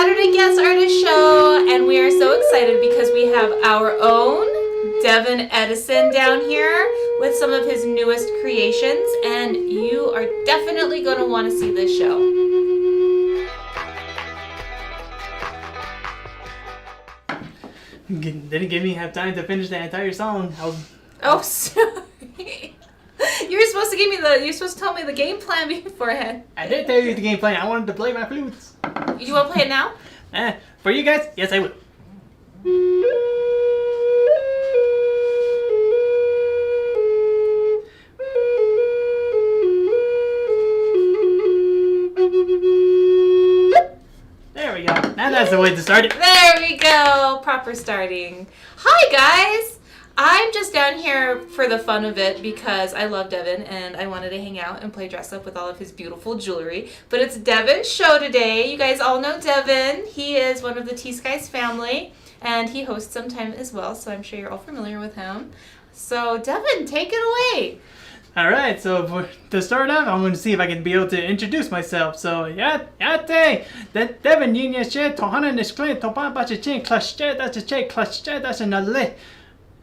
Saturday Guest Artist Show, and we are so excited because we have our own Devin Edison down here with some of his newest creations, and you are definitely going to want to see this show. Didn't give me have time to finish the entire song. Oh, sorry. You're supposed to tell me the game plan beforehand. I did tell you the game plan. I wanted to play my flutes. You want to play it now? For you guys, yes, I will. There we go. Now that's the way to start it. There we go. Proper starting. Hi, guys. I'm just down here for the fun of it because I love Devin and I wanted to hang out and play dress up with all of his beautiful jewelry. But it's Devin's show today. You guys all know Devin. He is one of the T.Skies family and he hosts sometime as well, so I'm sure you're all familiar with him. So Devin, take it away. Alright, so to start off, I'm going to see if I can be able to introduce myself. So, Devin Yinye She, Tohana Nishkle, Topan Bachin, Klashche, that's a check, Klashche, that's another.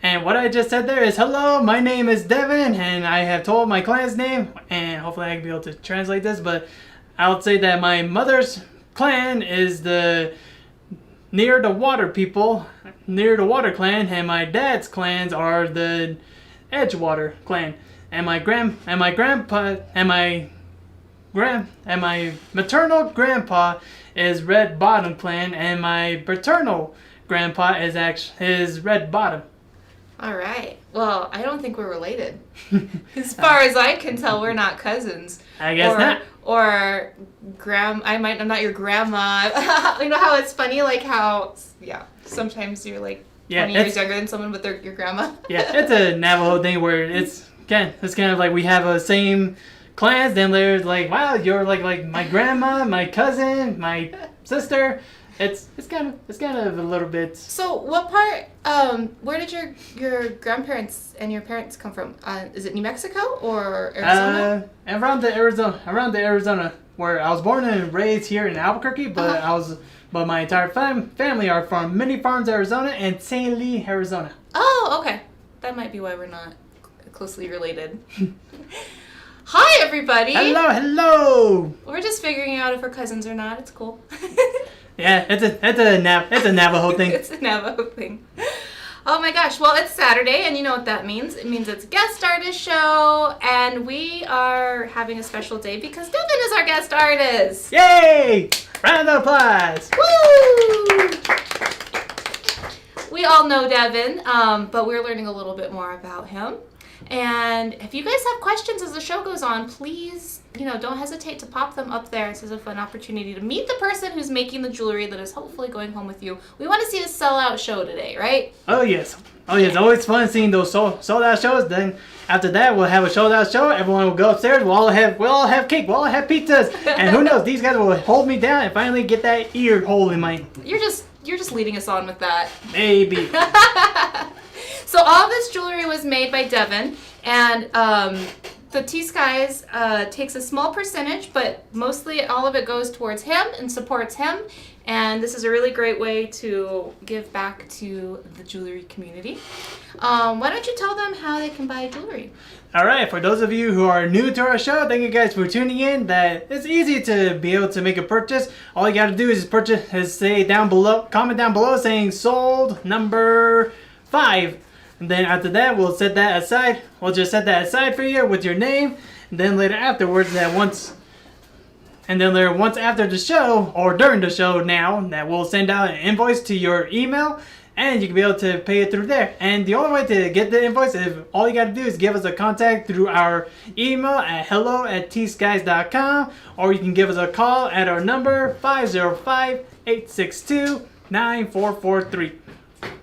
And what I just said there is, hello, my name is Devin, and I have told my clan's name, and hopefully I can be able to translate this, but I'll say that my mother's clan is the Near the Water people, Near the Water clan, and my dad's clans are the Edgewater clan. And my maternal grandpa is Red Bottom clan, and my paternal grandpa is Red Bottom. All right. Well, I don't think we're related. As far as I can tell, we're not cousins. I guess not. Or I'm not your grandma. You know how it's funny, like how, sometimes you're like 20 years younger than someone, but they're your grandma. Yeah, it's a Navajo thing where it's kind of like we have a same clans. Then there's like, wow, you're like my grandma, my cousin, my sister. It's kind of a little bit. So what part? Where did your grandparents and your parents come from? Is it New Mexico or Arizona? Around the Arizona, where I was born and raised here in Albuquerque, but but my entire family are from Mini Farms, Arizona, and St. Lee, Arizona. Oh, okay. That might be why we're not closely related. Hi, everybody. Hello. We're just figuring out if we're cousins or not. It's cool. Yeah, it's a Navajo thing. It's a Navajo thing. Oh my gosh, well, it's Saturday, and you know what that means. It means it's guest artist show, and we are having a special day because Devin is our guest artist. Yay! Round of applause. Woo! We all know Devin, but we're learning a little bit more about him. And if you guys have questions as the show goes on, please, don't hesitate to pop them up there. This is a fun opportunity to meet the person who's making the jewelry that is hopefully going home with you. We want to see a sellout show today, right? Oh, yes. It's always fun seeing those sold out shows. Then after that, we'll have a sold out show. Everyone will go upstairs. We'll all have cake. We'll all have pizzas. And who knows, these guys will hold me down and finally get that ear hole in my... You're just leading us on with that. Maybe. So all this jewelry was made by Devin, and the T.Skies takes a small percentage, but mostly all of it goes towards him and supports him. And this is a really great way to give back to the jewelry community. Why don't you tell them how they can buy jewelry? All right, for those of you who are new to our show, thank you guys for tuning in. That it's easy to be able to make a purchase. All you got to do is say down below, comment down below saying sold number 5. And then after that, we'll set that aside. We'll just set that aside for you with your name. And then later afterwards, once after the show, or during the show now, that we'll send out an invoice to your email. And you can be able to pay it through there. And the only way to get the invoice, all you got to do is give us a contact through our email at hello@tskies.com. Or you can give us a call at our number 505-862-9443.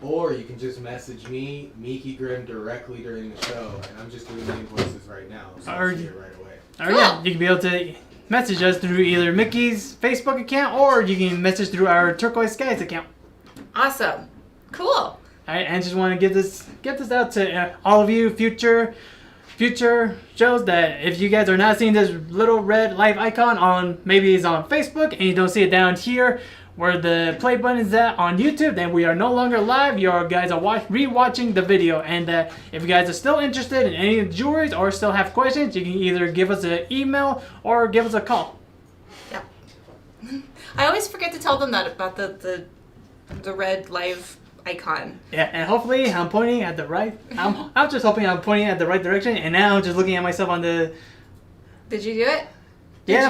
Or you can just message me, Miki Grimm, directly during the show, and I'm just doing the invoices right now, so I'll see it right away. Or yeah, you can be able to message us through either Mickey's Facebook account, or you can message through our Turquoise Skies account. Awesome. Cool. All right, and just want to get this out to all of you future shows, that if you guys are not seeing this little red live icon maybe it's on Facebook and you don't see it down here, where the play button is at on YouTube, then we are no longer live. You guys are re-watching the video. And if you guys are still interested in any of the jewelries or still have questions, you can either give us an email or give us a call. Yeah. I always forget to tell them that about the red live icon. Yeah, and hopefully I'm pointing at the right. I'm just hoping I'm pointing at the right direction, and now I'm just looking at myself on the. Did you do it?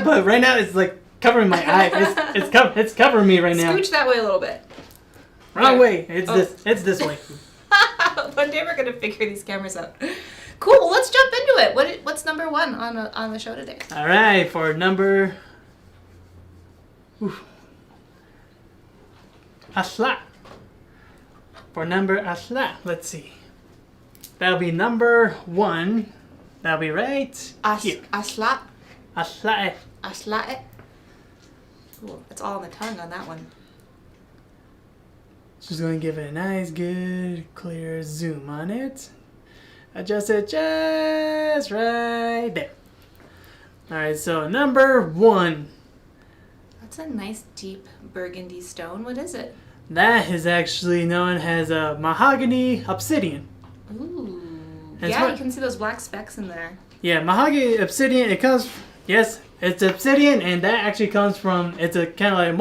But right now it's like covering my eye. It's covering me right now. Scooch that way a little bit. Wrong way. It's this way. One day we're gonna figure these cameras out. Cool. Well, let's jump into it. What's number one on the show today? All right, for number. Asla. For number Asla, let's see. That'll be number 1. That'll be right here. Asla. Asla. Asla. Ooh, it's all on the tongue on that one. Just going to give it a nice, good, clear zoom on it. Adjust it just right there. Alright, so number 1. That's a nice deep burgundy stone. What is it? That is actually known as a Mahogany Obsidian. Ooh. And yeah, you can see those black specks in there. Yeah, Mahogany Obsidian, it comes, yes, it's obsidian, and that actually comes from, it's a kind of like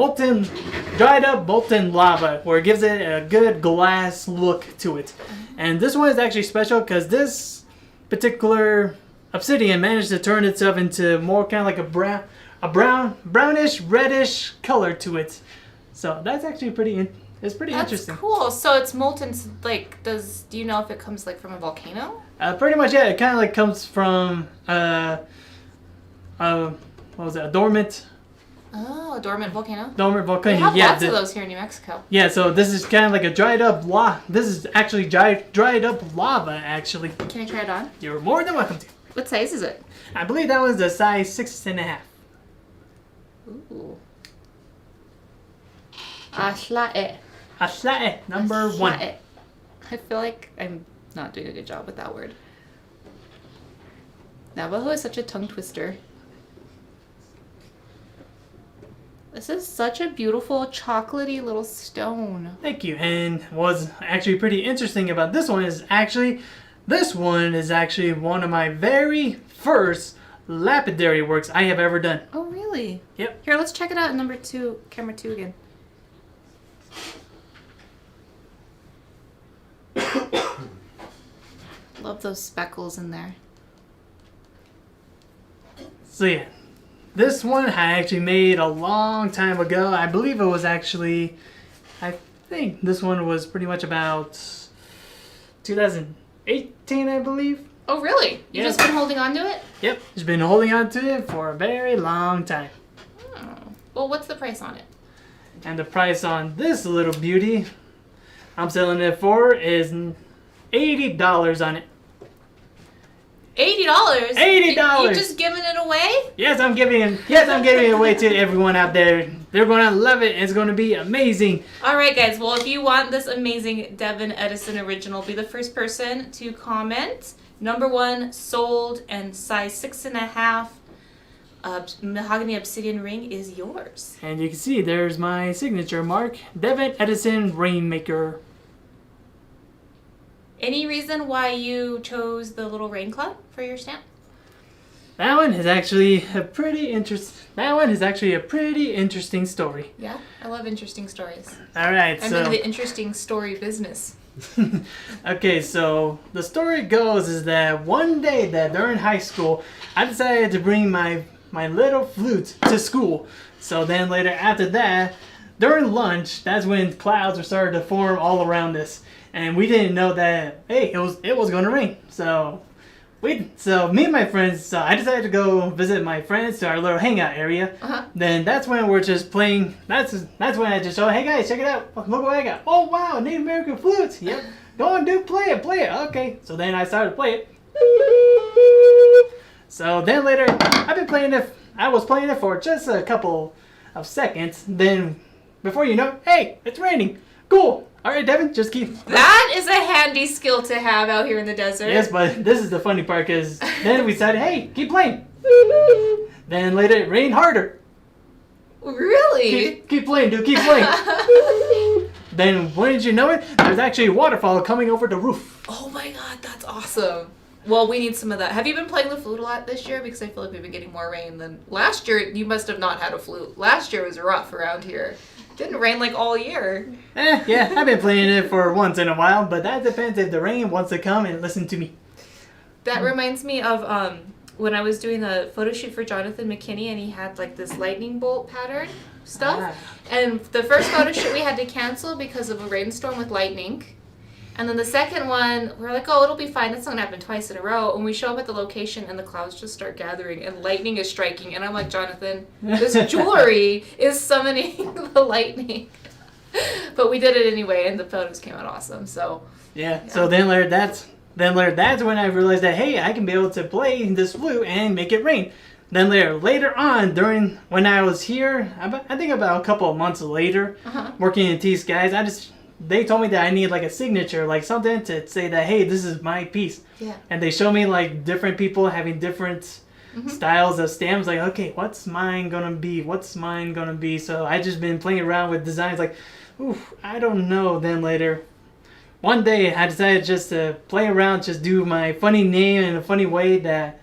dried up molten lava, where it gives it a good glass look to it. And this one is actually special because this particular obsidian managed to turn itself into more kind of like a brownish, reddish color to it. So that's actually pretty interesting. That's cool. So it's molten. Like, do you know if it comes like from a volcano? Pretty much, yeah. It kind of like comes from what was it? A dormant. Oh, a dormant volcano. Dormant volcano. We have lots of those here in New Mexico. Yeah. So this is kind of like a dried up lava. This is actually dried up lava. Actually. Can I try it on? You're more than welcome to. What size is it? I believe that was a size 6.5. Ooh. Aslae. Aslae, number 1. I feel like I'm not doing a good job with that word. Navajo is such a tongue twister. This is such a beautiful chocolatey little stone. Thank you. And what's actually pretty interesting about this one is actually one of my very first lapidary works I have ever done. Oh, really? Yep. Here, let's check it out in number 2, camera 2 again. Love those speckles in there. So yeah, this one I actually made a long time ago. I believe it was actually, I think this one was pretty much about 2018, I believe. Oh, really? You've just been holding on to it? Yep, just been holding on to it for a very long time. Oh. Well, what's the price on it? And the price on this little beauty I'm selling it for is $80 on it. $80? $80. You just giving it away? Yes, I'm giving it away to everyone out there. They're going to love it. It's going to be amazing. All right, guys. Well, if you want this amazing Devin Edison original, be the first person to comment. Number 1, sold, and size 6.5 Mahogany Obsidian ring is yours. And you can see there's my signature mark, Devin Edison Rainmaker. Any reason why you chose the little rain cloud for your stamp? That one is actually a pretty interesting story. Yeah, I love interesting stories. All right, I'm in the interesting story business. Okay, so the story goes is that one day that during high school, I decided to bring my little flute to school. So then later after that, during lunch, that's when clouds were starting to form all around us. And we didn't know that, hey, it was going to rain. So me and my friends, I decided to go visit my friends to our little hangout area. Then that's when we're just playing. That's when I just showed, hey guys, check it out. Look what I got. Oh wow, Native American flutes. Yep. Go on, dude, play it. Okay. So then I started to play it. So then later, I was playing it for just a couple of seconds. Then before you know, hey, it's raining. Cool. All right, Devin, just keep. That is a handy skill to have out here in the desert. Yes, but this is the funny part because then we decided, hey, keep playing. Then later it rained harder. Really? Keep playing, dude. Keep playing. Then, wouldn't you know it? There's actually a waterfall coming over the roof. Oh my god, that's awesome. Well, we need some of that. Have you been playing the flute a lot this year? Because I feel like we've been getting more rain than last year. You must have not had a flute. Last year was rough around here. It didn't rain like all year. Yeah, I've been playing it for once in a while, but that depends if the rain wants to come and listen to me. That reminds me of when I was doing the photo shoot for Jonathan McKinney, and he had like this lightning bolt pattern stuff. And the first photo shoot we had to cancel because of a rainstorm with lightning. And then the second one, we're like, oh, it'll be fine. That's not gonna happen twice in a row. And we show up at the location, and the clouds just start gathering, and lightning is striking. And I'm like, Jonathan, this jewelry is summoning the lightning. But we did it anyway, and the photos came out awesome. So yeah. So then that's when I realized that, hey, I can be able to play this flute and make it rain. Then later on, when I was here, I think about a couple of months later, working in T.Skies, they told me that I need like a signature, like something to say that, hey, this is my piece. Yeah. And they show me like different people having different styles of stamps. Like, okay, what's mine gonna be? What's mine gonna be? So I just been playing around with designs. Like, oof, I don't know. Then later, one day I decided just to play around, just do my funny name in a funny way that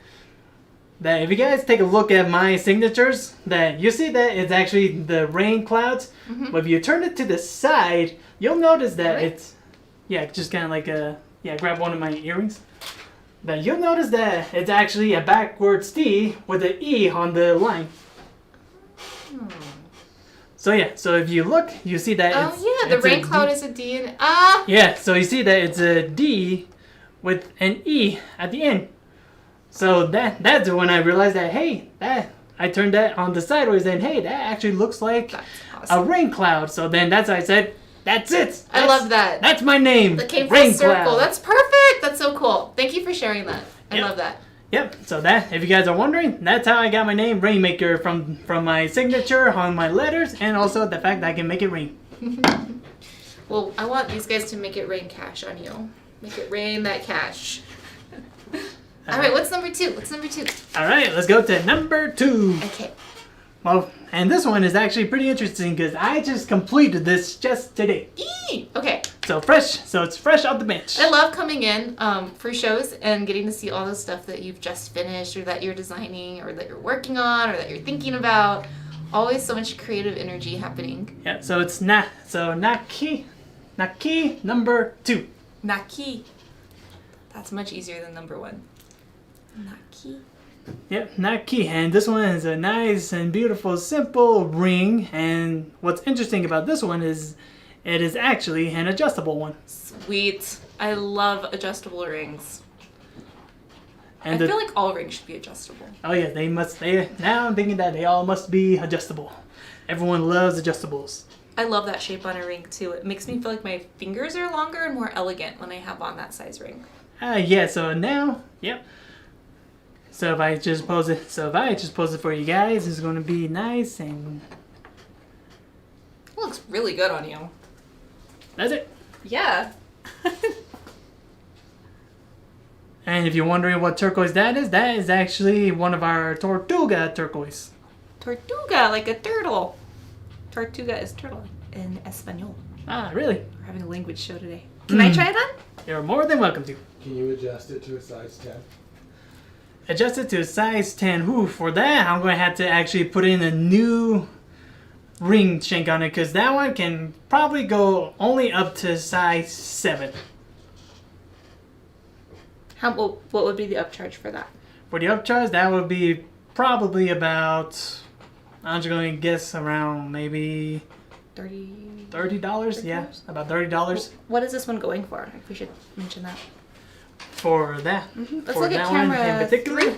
if you guys take a look at my signatures, that you see that it's actually the rain clouds. But if you turn it to the side, you'll notice that it's, just kind of like grab one of my earrings. Then you'll notice that it's actually a backwards T with an E on the line. So so if you look, you see that the rain cloud is a D and Yeah, so you see that it's a D with an E at the end. So that's when I realized that, hey, I turned that on the sideways, and hey, that actually looks like a rain cloud. So then that's why I said, that's it. I love that. That's my name. That came full Rain circle. Cloud. That's perfect. That's so cool. Thank you for sharing that. I love that. Yep. So that, if you guys are wondering, that's how I got my name, Rainmaker, from my signature on my letters, and also the fact that I can make it rain. Well, I want these guys to make it rain cash on you. Make it rain that cash. All right, what's number 2? All right, let's go to number 2. Okay. Well, and this one is actually pretty interesting because I just completed this just today. Okay. So it's fresh out the bench. I love coming in for shows and getting to see all the stuff that you've just finished, or that you're designing, or that you're working on, or that you're thinking about. Always so much creative energy happening. Yeah, so it's Naki number 2. Naki. That's much easier than number 1. Naki. Yep, Naki, and this one is a nice and beautiful, simple ring. And what's interesting about this one is it is actually an adjustable one. Sweet. I love adjustable rings. And I feel like all rings should be adjustable. Oh yeah, now I'm thinking that they all must be adjustable. Everyone loves adjustables. I love that shape on a ring too. It makes me feel like my fingers are longer and more elegant when I have on that size ring. So now, So if I just pose it for you guys, it's going to be nice and... It looks really good on you. That's it. Yeah. And if you're wondering what turquoise that is actually one of our Tortuga turquoise. Tortuga, like a turtle. Tortuga is turtle in Espanol. Ah, really? We're having a language show today. Can I try it on? You're more than welcome to. Can you adjust it to a size 10? Adjust it to a size 10. Ooh, for that, I'm going to have to actually put in a new ring shank on it, because that one can probably go only up to size 7. What would be the upcharge for that? For the upcharge, that would be probably about, I'm just going to guess around maybe $30? Yeah, about $30. What is this one going for? If we should mention that. For that, Let's for look that at one camera in particular, 3.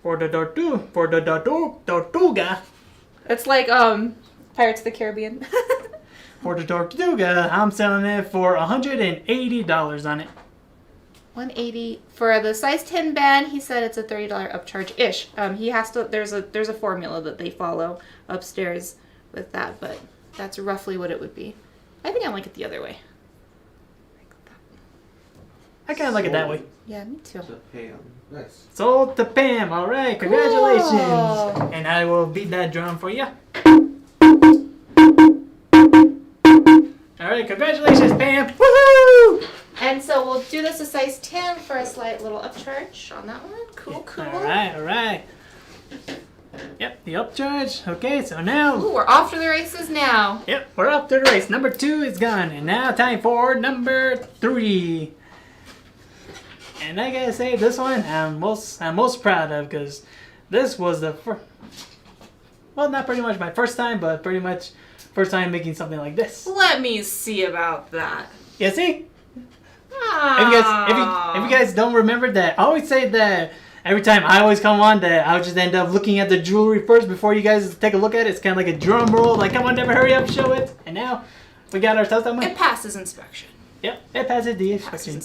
for the Tortuga, It's like Pirates of the Caribbean. for the Tortuga, I'm selling it for $180 on it. $180 for the size 10 band. He said it's a $30 upcharge ish. He has to. There's a formula that they follow upstairs with that, but that's roughly what it would be. I think I like it the other way. I kind of like it that way. Yeah, me too. To Pam. Nice. Sold to Pam. All right, congratulations. Cool. And I will beat that drum for you. All right, congratulations, Pam. Woohoo! And so we'll do this a size 10 for a slight little upcharge on that one. Cool, cool. All right. Yep, the upcharge. Okay, so now. Ooh, we're off to the races now. Yep, we're off to the race. Number 2 is gone, and now time for number 3. And I gotta say, this one I'm most proud of because this was the first. Well, not pretty much my first time, but pretty much first time making something like this. Let me see about that. Yeah, see? Ah. If you guys don't remember that, I always say that every time I always come on that I'll just end up looking at the jewelry first before you guys take a look at it. It's kind of like a drum roll, like come on, never hurry up, show it. And now we got ourselves that one. It passes inspection. Yep, it passes the inspection.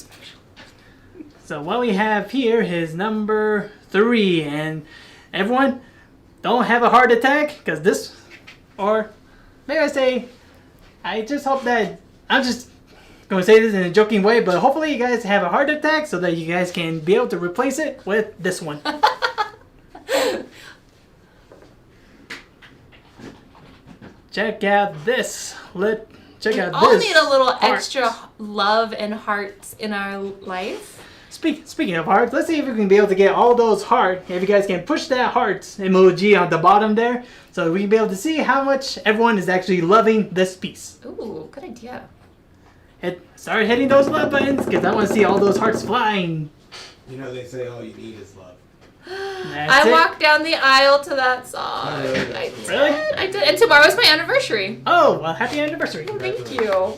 So what we have here is number 3, and everyone don't have a heart attack because this, or maybe I just hope that I'm just going to say this in a joking way, but hopefully you guys have a heart attack so that you guys can be able to replace it with this one. Check out this. Check out All this. need a little heart. extra love and hearts in our life. Speaking of hearts, let's see if we can be able to get all those hearts. If you guys can push that heart emoji on the bottom there, so we can be able to see how much everyone is actually loving this piece. Ooh, good idea. Start hitting those love buttons, because I want to see all those hearts flying. You know they say all you need is love. I walked down the aisle to that song. Really? I did. And tomorrow's my anniversary. Oh, well, happy anniversary. Thank you.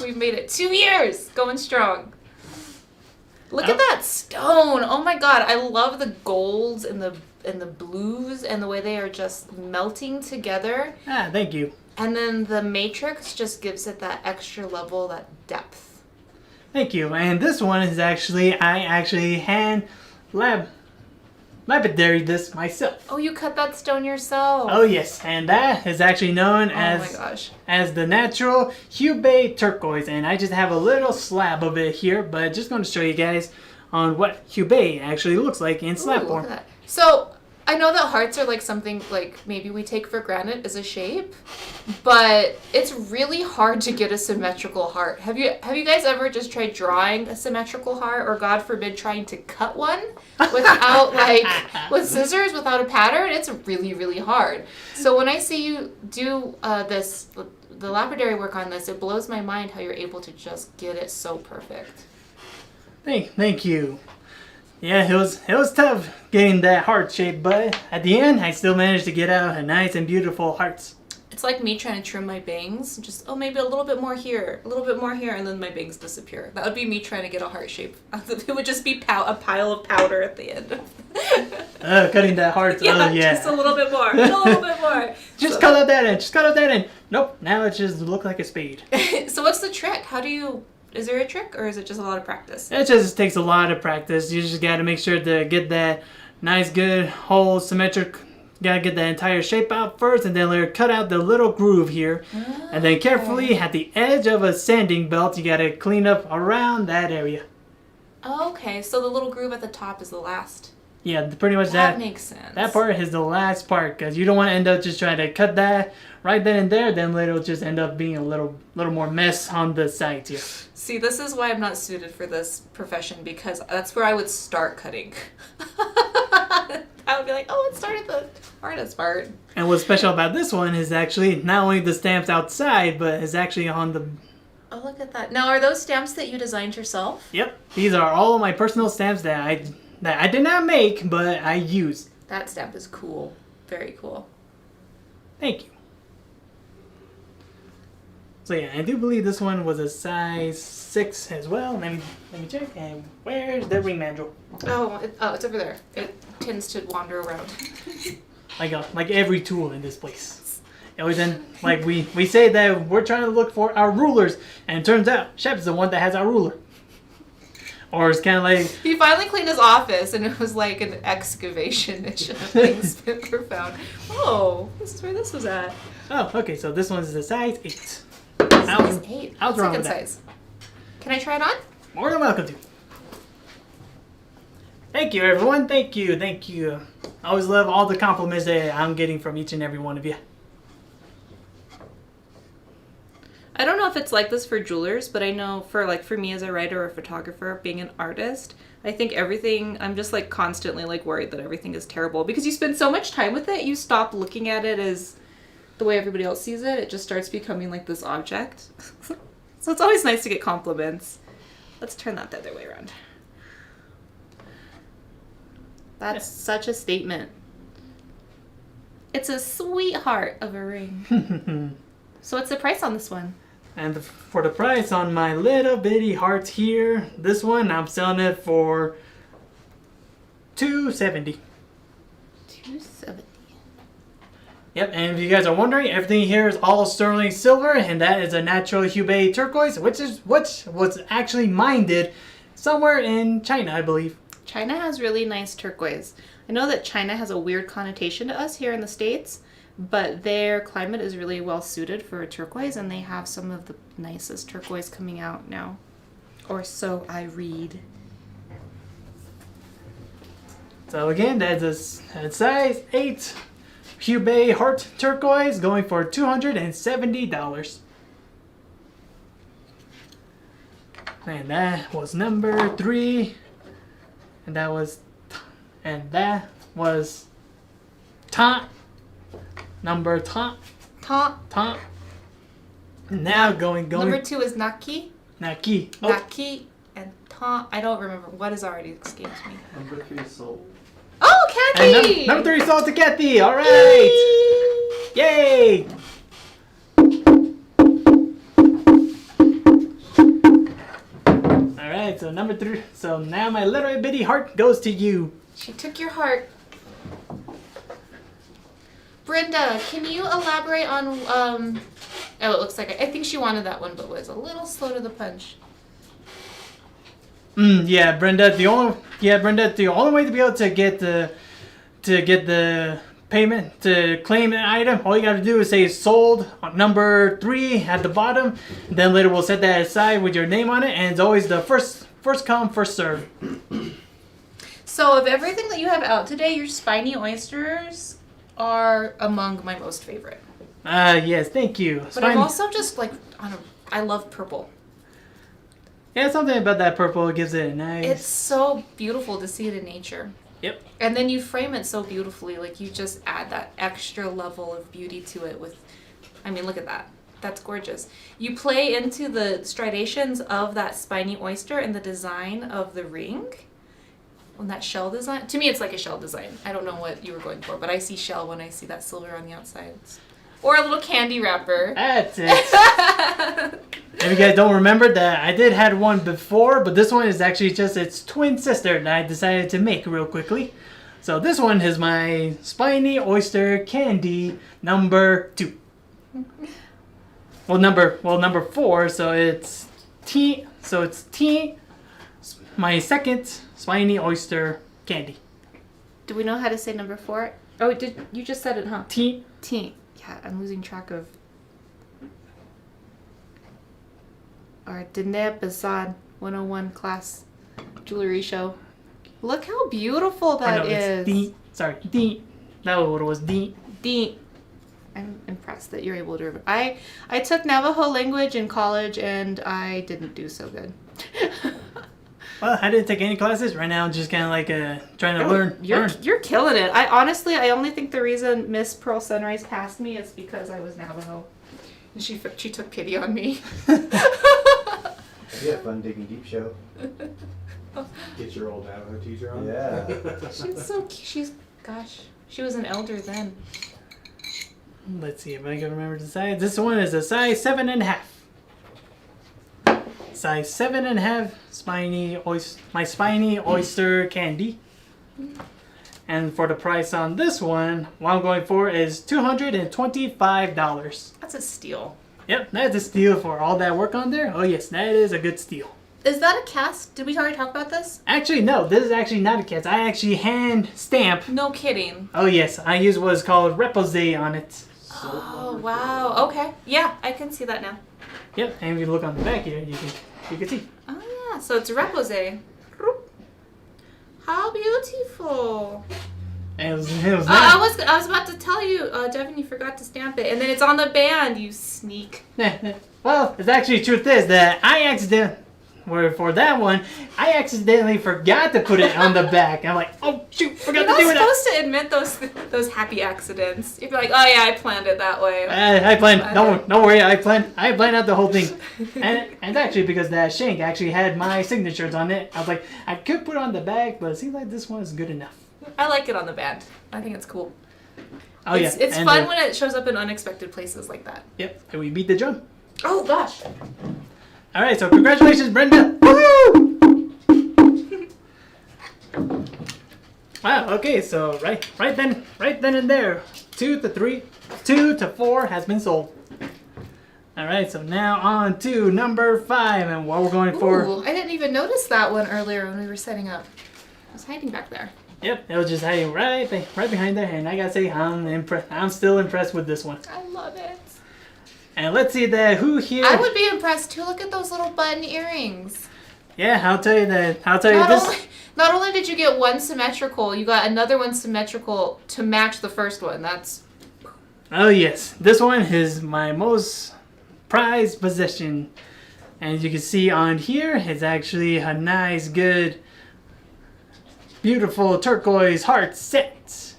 We've made it 2 years, going strong. Look at that stone. Oh my god, I love the golds and the blues and the way they are just melting together. Ah, thank you. And then the matrix just gives it that extra level, that depth. Thank you. And this one is I actually lapidary this myself. Oh, you cut that stone yourself. Oh yes, and that is actually known as the natural Hubei turquoise, and I just have a little slab of it here, but just going to show you guys on what Hubei actually looks like in slab Ooh, form. look at that. So I know that hearts are like something like maybe we take for granted as a shape, but it's really hard to get a symmetrical heart. Have you guys ever just tried drawing a symmetrical heart, or God forbid trying to cut one without with scissors without a pattern? It's really, really hard. So when I see you do the lapidary work on this, it blows my mind how you're able to just get it so perfect. Thank you. Yeah, it was tough getting that heart shape, but at the end, I still managed to get out a nice and beautiful hearts. It's like me trying to trim my bangs. Just, maybe a little bit more here, a little bit more here, and then my bangs disappear. That would be me trying to get a heart shape. It would just be a pile of powder at the end. Cutting that heart. Yeah, yeah. Just a little bit more. A little bit more. Just cut that in. Just cut that in. Nope. Now it just looks like a spade. So what's the trick? Is there a trick, or is it just a lot of practice? It just takes a lot of practice. You just got to make sure to get that nice, good, whole, symmetric. You got to get the entire shape out first, and then later cut out the little groove here. Oh. And then carefully, at the edge of a sanding belt, you got to clean up around that area. Okay, so the little groove at the top is the last. Yeah, pretty much that makes sense. That part is the last part, because you don't want to end up just trying to cut that right then and there. Then later it'll just end up being a little more mess on the sides here. See, this is why I'm not suited for this profession, because that's where I would start cutting. I would be like, let's start at the hardest part. And what's special about this one is actually not only the stamps outside, but it's actually on the... Oh, look at that. Now, are those stamps that you designed yourself? Yep. These are all my personal stamps that I did not make, but I use. That stamp is cool. Very cool. Thank you. So yeah, I do believe this one was a size 6 as well. Let me check. And where's the ring mandrel? It's over there. It tends to wander around. like every tool in this place. It always end, like we say that we're trying to look for our rulers, and it turns out Shep's the one that has our ruler. Or it's kind of like... He finally cleaned his office, and it was like an excavation mission of things that were found. Oh, this is where this was at. Oh, okay, so this one's a size 8. Size 8. I was wrong with that. Size. Can I try it on? More than welcome to. Thank you, everyone. Thank you. Thank you. I always love all the compliments that I'm getting from each and every one of you. I don't know if it's like this for jewelers, but I know for me as a writer or a photographer, being an artist, I think everything, I'm just like constantly like worried that everything is terrible because you spend so much time with it, you stop looking at it as the way everybody else sees it. It just starts becoming like this object. So it's always nice to get compliments. Let's turn that the other way around. That's such a statement. It's a sweetheart of a ring. So what's the price on this one? And for the price on my little bitty heart here, this one I'm selling it for $270. $270. Yep, and if you guys are wondering, everything here is all sterling silver, and that is a natural Hubei turquoise, which was actually mined somewhere in China, I believe. China has really nice turquoise. I know that China has a weird connotation to us here in the States, but their climate is really well suited for turquoise, and they have some of the nicest turquoise coming out now. Or so I read. So again, that's a size 8 Hubei heart turquoise going for $270. And that was number 3. And that was top. Number top. Now going. Number 2 is Naki. Naki. Oh. Naki and Ta. I don't remember. What has already escaped me? Number 3 is sold. Oh, Kathy! And number 3 sold to Kathy. All right. Yay! All right. So number 3. So now my little bitty heart goes to you. She took your heart. Brenda, can you elaborate on, oh, it looks like, I think she wanted that one, but was a little slow to the punch. Yeah, Brenda, the only way to be able to get the payment, to claim an item, all you gotta do is say sold on number 3 at the bottom. Then later we'll set that aside with your name on it, and it's always the first come, first serve. So of everything that you have out today, your spiny oysters are among my most favorite. Yes, thank you. But I'm also just like, I love purple. Yeah, something about that purple gives it a nice... It's so beautiful to see it in nature. Yep. And then you frame it so beautifully, like you just add that extra level of beauty to it with, I mean, look at that. That's gorgeous. You play into the striations of that spiny oyster and the design of the ring. On that shell design. To me, it's like a shell design. I don't know what you were going for, but I see shell when I see that silver on the outside. Or a little candy wrapper. That's it. If you guys don't remember that, I did had one before, but this one is actually just its twin sister that I decided to make real quickly. So this one is my spiny oyster candy number 2. Well, number 4. So it's T. My second spiny oyster candy. Do we know how to say number 4? Oh, you just said it, huh? T. Yeah, I'm losing track of. Our Diné Bazad 101 class jewelry show. Look how beautiful that is. D. Sorry, D. That was what it was. D. I'm impressed that you're able to remember. I took Navajo language in college and I didn't do so good. Well, I didn't take any classes. Right now, I'm just kind of like trying to learn. You're killing it. I only think the reason Miss Pearl Sunrise passed me is because I was Navajo. And she took pity on me. Yeah, fun digging deep show. Get your old Navajo teacher on. Yeah. She's so cute. She was an elder then. Let's see if I can remember the size. This one is a size 7.5. Size 7.5 my spiny oyster candy. And for the price on this one, what I'm going for is $225. That's a steal. Yep, that's a steal for all that work on there. Oh yes, that is a good steal. Is that a cast? Did we already talk about this? Actually, no, this is actually not a cast. I actually hand stamp. No kidding. Oh yes, I use what's called repose on it. Oh wow. Okay. Yeah, I can see that now. Yep, and if you look on the back here, you can see. Oh yeah, so it's repose. How beautiful. And it was I nice. was about to tell you, Devin, you forgot to stamp it. And then it's on the band, you sneak. Well, it's actually truth is that for that one, I accidentally forgot to put it on the back. I'm like, oh shoot, forgot You're to do not it. supposed to admit those happy accidents. You'd be like, oh yeah, I planned it that way. I planned. Don't worry. I planned out the whole thing, and actually because that shank actually had my signatures on it, I was like, I could put it on the back, but it seems like this one is good enough. I like it on the band. I think it's cool. Oh It's and fun when it shows up in unexpected places like that. Yep, and we beat the drum. Oh gosh. All right, so congratulations, Brenda. Woo! Wow. Okay, so right then and there, 2 to 4 has been sold. All right, so now on to number 5, and what we're going for. Ooh, I didn't even notice that one earlier when we were setting up. I was hiding back there. Yep, it was just hiding right behind there, and I gotta say, I'm still impressed with this one. I love it. And let's see who here. I would be impressed too. Look at those little button earrings. Yeah, I'll tell you this. Not only did you get one symmetrical, you got another one symmetrical to match the first one. That's. Oh yes, this one is my most prized possession, and as you can see on here, it's actually a nice, good, beautiful turquoise heart set.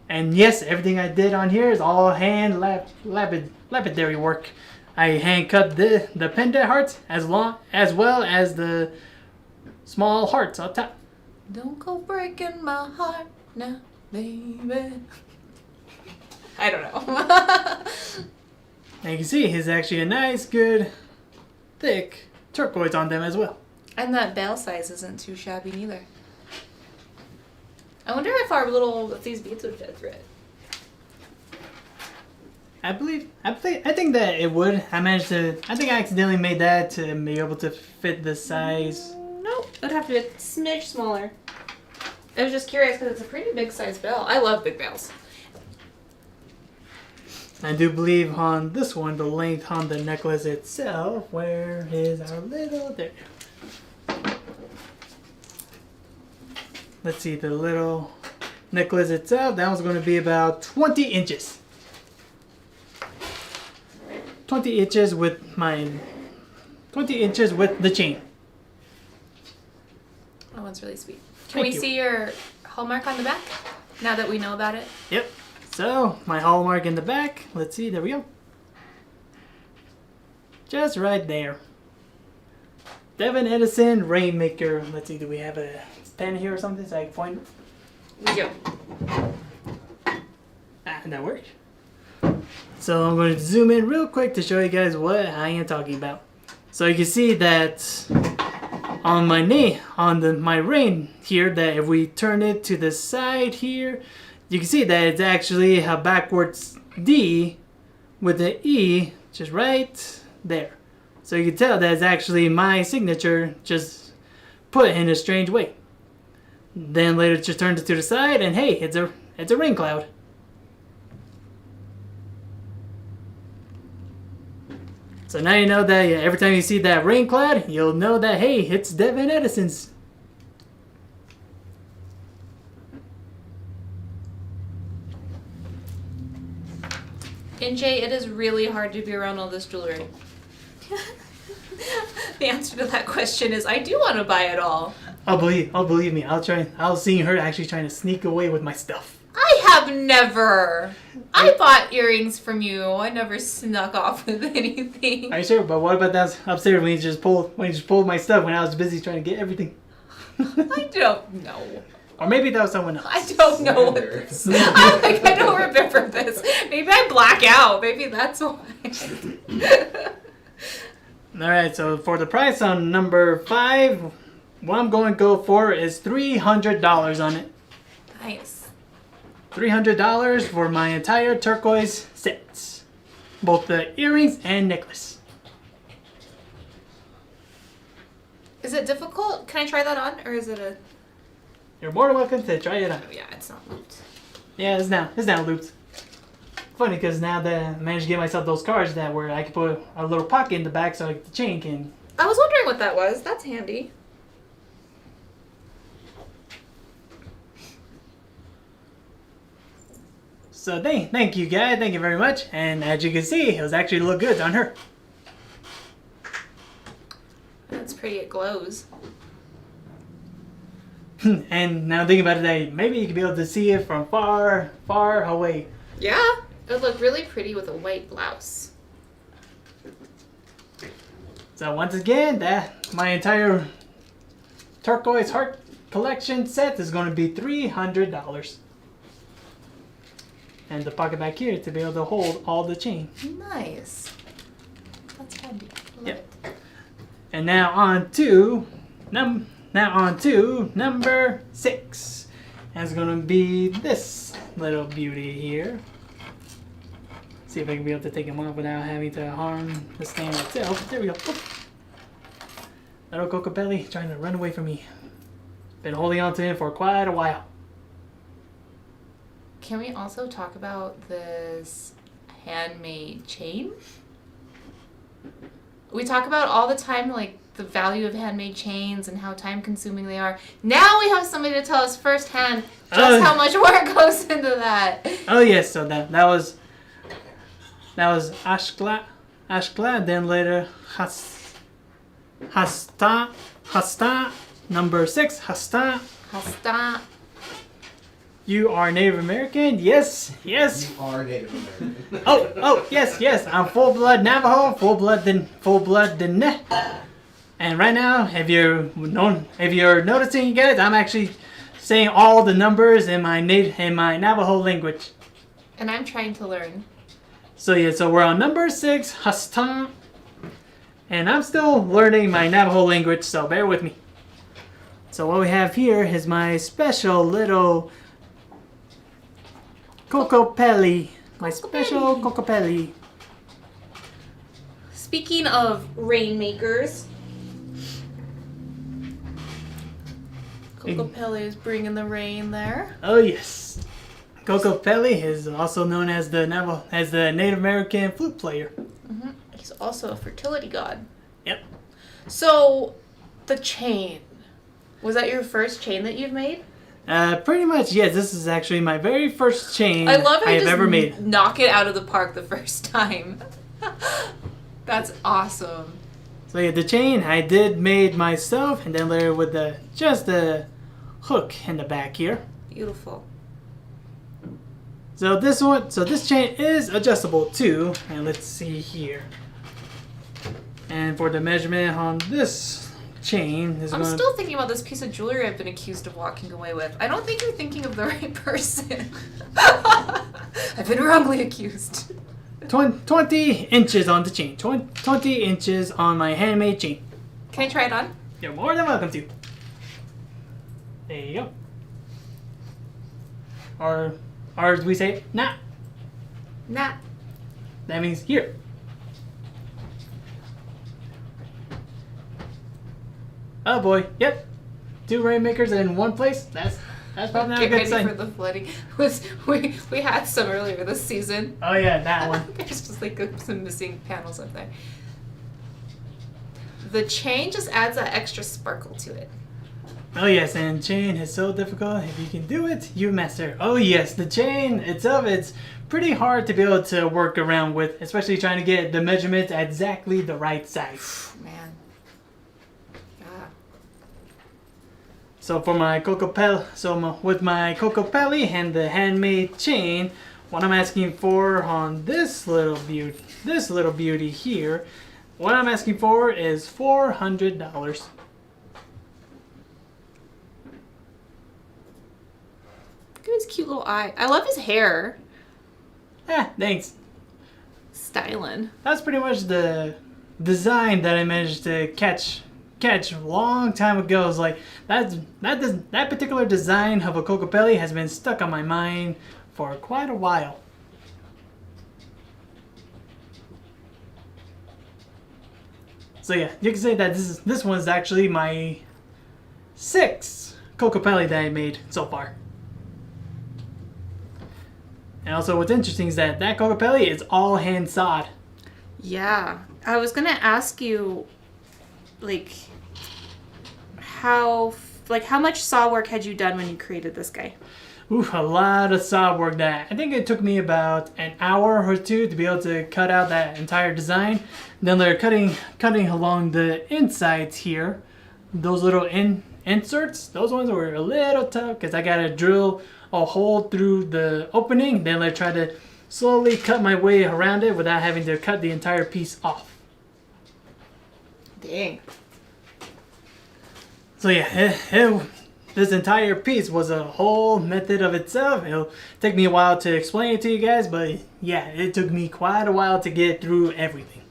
And yes, everything I did on here is all hand lapidary work. I hand cut the pendant hearts as well as the small hearts on top. Don't go breaking my heart now, baby. I don't know. And you can see it's actually a nice, good, thick turquoise on them as well. And that bale size isn't too shabby neither. I wonder if these beads would fit through it. I think that it would. I think I accidentally made that to be able to fit the size. Nope, it'd have to be a smidge smaller. I was just curious because it's a pretty big size bell. I love big bells. I do believe on this one, the length on the necklace itself, where is our little, there. Let's see, the little necklace itself, that one's going to be about 20 inches. 20 inches with the chain. That one's really sweet. Can Thank we you. see your hallmark on the back? Now that we know about it. Yep. So, my hallmark in the back. Let's see, there we go. Just right there. Devin Edison, Rainmaker. Let's see, do we have a pen here or something so I can point? We do. That worked. So I'm going to zoom in real quick to show you guys what I am talking about. So you can see that on my my rain here, that if we turn it to the side here, you can see that it's actually a backwards D with the E just right there. So you can tell that it's actually my signature, just put in a strange way. Then later just turned it to the side, and hey, it's a rain cloud. So now you know that every time you see that rain cloud, you'll know that hey, it's Devin Edison's. NJ, it is really hard to be around all this jewelry. The answer to that question is I do want to buy it all. Oh, believe me, I'll see her actually trying to sneak away with my stuff. I have never. I bought earrings from you. I never snuck off with anything. Are you sure? But what about that upstairs when you just pulled my stuff when I was busy trying to get everything? I don't know. Or maybe that was someone else. I don't know what this is. I don't remember this. Maybe I black out. Maybe that's why. Alright, so for the price on number 5, what I'm going to go for is $300 on it. Nice. $300 for my entire turquoise set. Both the earrings and necklace. Is it difficult? Can I try that on? Or is it a... You're more than welcome to try it on. Oh yeah, it's not looped. Yeah, it's now looped. Funny, because now that I managed to get myself those cards that where I could put a little pocket in the back so the chain can... I was wondering what that was. That's handy. So thank you guys, thank you very much. And as you can see, it was actually look good on her. That's pretty. It glows. And now think about it, maybe you could be able to see it from far, far away. Yeah. It would look really pretty with a white blouse. So once again, my entire turquoise heart collection set is going to be $300. And the pocket back here to be able to hold all the chain. Nice. That's handy. Yep. And now on to number 6. And it's going to be this little beauty here. See if I can be able to take him off without having to harm the stand itself. There we go. Oop. Little Cocobelly trying to run away from me. Been holding on to him for quite a while. Can we also talk about this handmade chain? We talk about all the time, like, the value of handmade chains and how time-consuming they are. Now we have somebody to tell us firsthand just how much work goes into that. Oh yes, so that was Ashkla, then later Hasta, number 6, Hasta. Hasta. You are Native American? Yes. You are Native American. Oh, yes. I'm full-blood Navajo, full-blood Diné. And right now, if you're noticing, you guys, I'm actually saying all the numbers in my Navajo language. And I'm trying to learn. So yeah, so we're on number 6, Hastan. And I'm still learning my Navajo language, so bear with me. So what we have here is my special little Cocopelli. My special Cocopelli. Speaking of rainmakers, Cocopelli is bringing the rain there. Oh yes. Cocopelli is also known as the Native American flute player. Mm-hmm. He's also a fertility god. Yep. So, the chain. Was that your first chain that you've made? Pretty much, yes. This is actually my very first chain I love how I you have just ever made. knock it out of the park the first time. That's awesome. So yeah, the chain I did made myself, and then later with just the hook in the back here. Beautiful. So this chain is adjustable too, and let's see here. And for the measurement on this chain is I'm still thinking about this piece of jewelry I've been accused of walking away with. I don't think you're thinking of the right person. I've been wrongly accused. 20 inches on the chain. 20 inches on my handmade chain. Can I try it on? You're more than welcome to. There you go. Or as we say, nah. Nah. That means here. Oh boy, yep. 2 rainmakers in one place. That's probably not a Get good ready sign. for the flooding. We had some earlier this season. Oh yeah, that one. There's just like some missing panels up there. The chain just adds that extra sparkle to it. Oh yes, and chain is so difficult. If you can do it, you master. Oh yes, the chain itself, it's pretty hard to be able to work around with, especially trying to get the measurements exactly the right size. Man. Yeah. So for my with my Cocopelli and the handmade chain, what I'm asking for on this little beauty here, what I'm asking for is $400. Look at his cute little eye. I love his hair. Thanks. Styling. That's pretty much the design that I managed to catch a long time ago. It's like that particular design of a Cocopelli has been stuck on my mind for quite a while. So yeah, you can say that this one's actually my 6th Cocopelli that I made so far. And also what's interesting is that Cocopelli is all hand sawed. Yeah. I was going to ask you, how much saw work had you done when you created this guy? a lot of saw work that I think it took me about an hour or two to be able to cut out that entire design. Then they're cutting along the insides here. Those little inserts, those ones were a little tough because I gotta drill a hole through the opening. Then I try to slowly cut my way around it without having to cut the entire piece off. Dang. So yeah, this entire piece was a whole method of itself. It'll take me a while to explain it to you guys, but yeah, it took me quite a while to get through everything.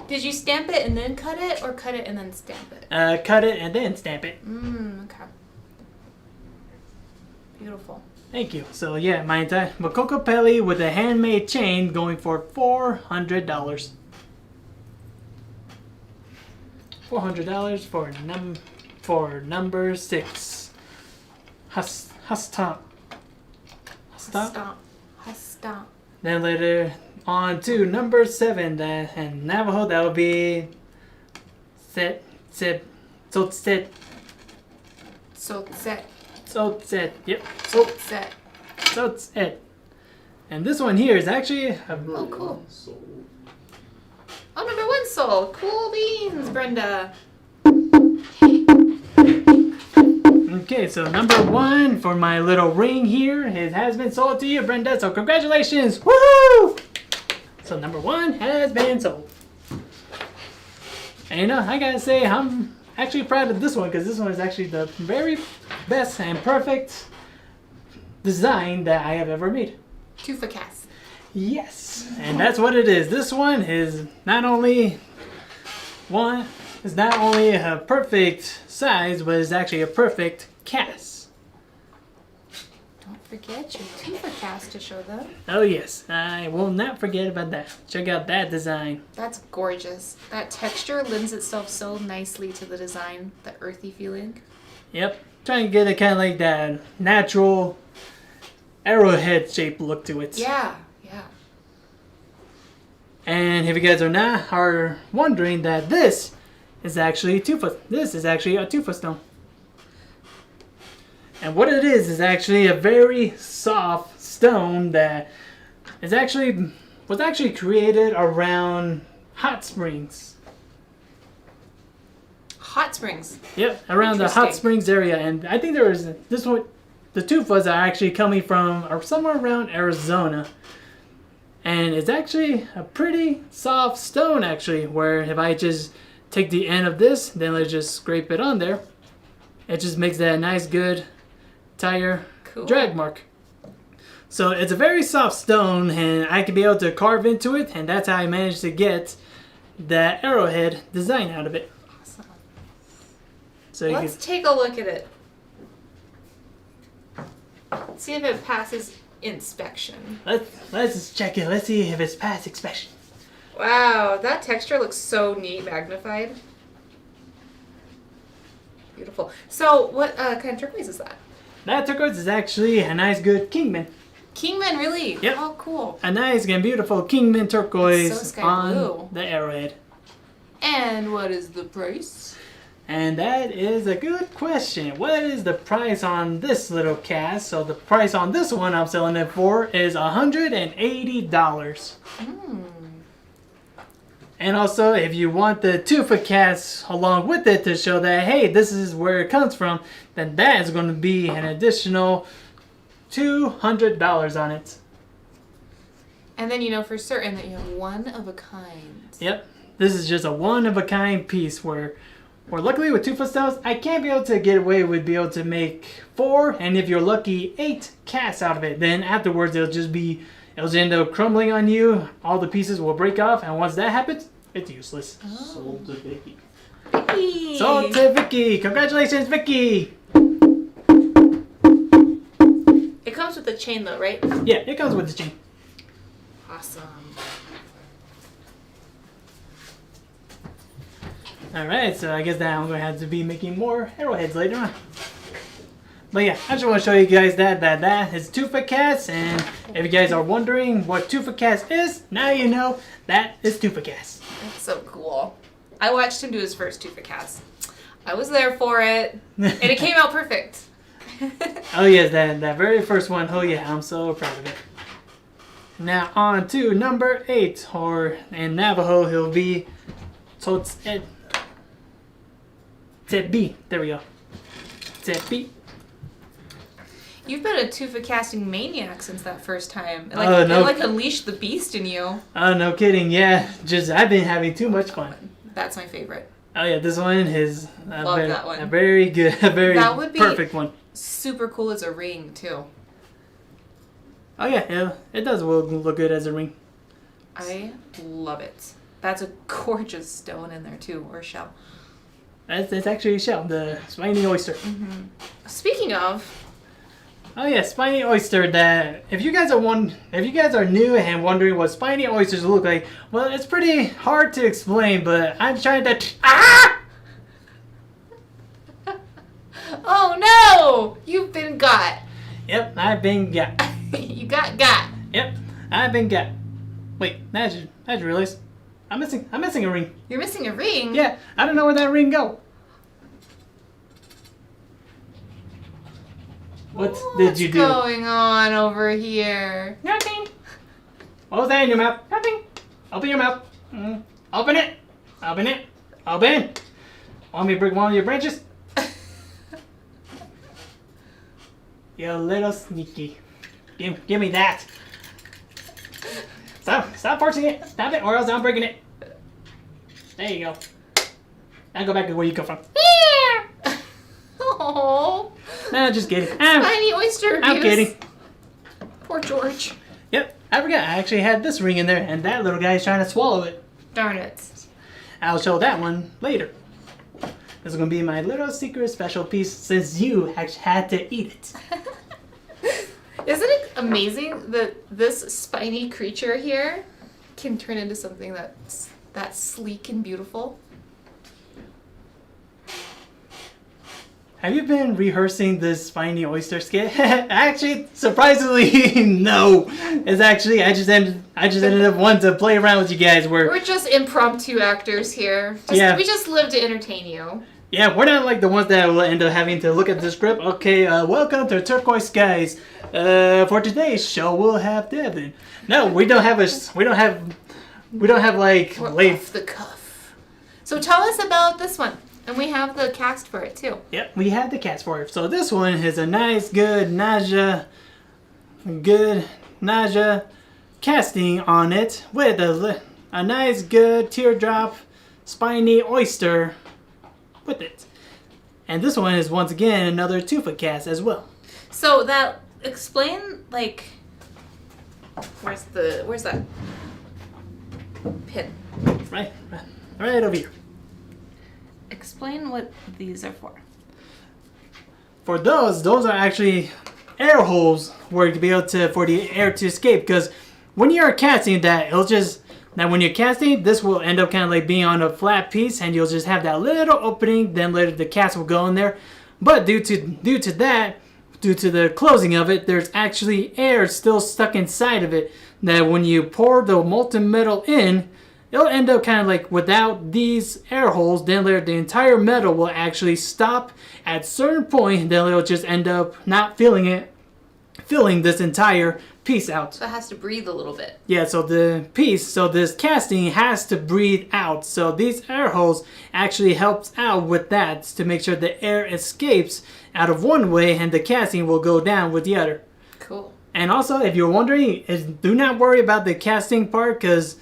Did you stamp it and then cut it, or cut it and then stamp it? Cut it and then stamp it. Okay. Beautiful. Thank you. So yeah, my entire Makoko Pelly with a handmade chain going for $400. $400 for number 6. Hustomp. Hustomp. Then later on to number 7, that and Navajo, that would be Totset. Yep. Totset. And this one here is actually Oh, cool. Oh, number 1 sold. Cool beans, Brenda. Okay, so number 1 for my little ring here, it has been sold to you, Brenda. So congratulations! Woohoo! So number 1 has been sold. And you know, I gotta say, I'm actually proud of this one because this one is actually the very best and perfect design that I have ever made. Tufacast. Yes, and that's what it is. This one is not only a perfect size, but it's actually a perfect cast. Don't forget your Tufacast to show them. Oh yes, I will not forget about that. Check out that design. That's gorgeous. That texture lends itself so nicely to the design, the earthy feeling. Yep, trying to get it kind of like that natural arrowhead shape look to it. Yeah. And if you guys are wondering that this is actually a tufa stone. And what it is actually a very soft stone that was actually created around hot springs. Hot springs. Yep, around the hot springs area. And I think there was this one. The tufas are actually coming from somewhere around Arizona. And it's actually a pretty soft stone, actually, where if I just take the end of this, then let's just scrape it on there. It just makes that nice, good tire drag mark. So it's a very soft stone, and I can be able to carve into it, and that's how I managed to get that arrowhead design out of it. Awesome. So let's take a look at it. See if it passes inspection. Let's just check it. Let's see if it's past inspection. Wow, that texture looks so neat magnified. Beautiful. So what kind of turquoise is that? That turquoise is actually a nice good Kingman. Kingman, really? Yep. Oh, cool. A nice and beautiful Kingman turquoise So sky on blue. the arrowhead. And what is the price? And that is a good question. What is the price on this little cast? So the price on this one I'm selling it for is $180. And also, if you want the tufa cast along with it to show that, hey, this is where it comes from, then that is going to be an additional $200 on it. And then you know for certain that you have one of a kind. Yep. This is just a one-of-a-kind piece where luckily with tufa stones, I can't be able to get away with being able to make 4, and if you're lucky, 8 casts out of it. Then afterwards, it'll just end up crumbling on you. All the pieces will break off, and once that happens, it's useless. Oh. Sold to Vicky. Vicky! Sold to Vicky! Congratulations, Vicky! It comes with a chain though, right? Yeah, it comes with the chain. Awesome. Alright, so I guess that I'm going to have to be making more arrowheads later on. But yeah, I just want to show you guys that is tufa cast, and if you guys are wondering what tufa cast is, now you know that is tufa cast. That's so cool. I watched him do his first Tufacast. I was there for it, and it came out perfect. Oh yes, that very first one. Oh yeah, I'm so proud of it. Now on to number 8, or in Navajo he'll be Tebi. There we go. Tebi. You've been a tufa casting maniac since that first time. It unleashed the beast in you. Oh, no kidding. Yeah, I've been having too much fun. That's my favorite. Oh yeah, this one is that one. a very good, that would be perfect one. Super cool as a ring too. Oh yeah, it does look good as a ring. I love it. That's a gorgeous stone in there too, or shell. It's actually a shell, the spiny oyster. Mm-hmm. Speaking of. Oh yeah, spiny oyster. That if you guys are new and wondering what spiny oysters look like, well, it's pretty hard to explain, but I'm trying to. Oh no! You've been got. Yep, I've been got. You got. Yep, I've been got. Wait, I just realized I'm missing a ring. You're missing a ring? Yeah, I don't know where that ring go. What did you do? What's going on over here? Nothing. What was that in your mouth? Nothing. Open your mouth. Open it. Open it. Open. Want me to break one of your branches? You little sneaky. Give me that. Stop forcing it. Stop it, or else I'm breaking it. There you go. Now go back to where you come from. Oh. No, just kidding. Spiny oyster abuse. I'm kidding. Poor George. Yep, I forgot. I actually had this ring in there, and that little guy is trying to swallow it. Darn it. I'll show that one later. This is going to be my little secret special piece since you actually had to eat it. Isn't it amazing that this spiny creature here can turn into something that's that sleek and beautiful? Have you been rehearsing this spiny oyster skit? Actually, surprisingly, no. It's actually I just ended up wanting to play around with you guys. We're just impromptu actors here. We just live to entertain you. Yeah, we're not like the ones that will end up having to look at the script. Okay, welcome to Turquoise Skies. For today's show, we'll have Devin. No, we don't have like we're off the cuff. So tell us about this one. And we have the cast for it too. Yep, we have the cast for it. So this one is a nice, good nausea casting on it with a nice, good teardrop spiny oyster with it. And this one is once again another 2-foot cast as well. So explain like where's that pin? Right over here. Explain what these are for. For those are actually air holes where you can be able to for the air to escape. Because when you're casting that, when you're casting, this will end up kind of like being on a flat piece, and you'll just have that little opening. Then later the cast will go in there. But due to the closing of it, there's actually air still stuck inside of it. That when you pour the molten metal in, it'll end up kind of like without these air holes, then later the entire metal will actually stop at a certain point, then it'll just end up not filling this entire piece out. So it has to breathe a little bit. Yeah, so this casting has to breathe out. So these air holes actually helps out with that to make sure the air escapes out of one way and the casting will go down with the other. Cool. And also, if you're wondering, do not worry about the casting part because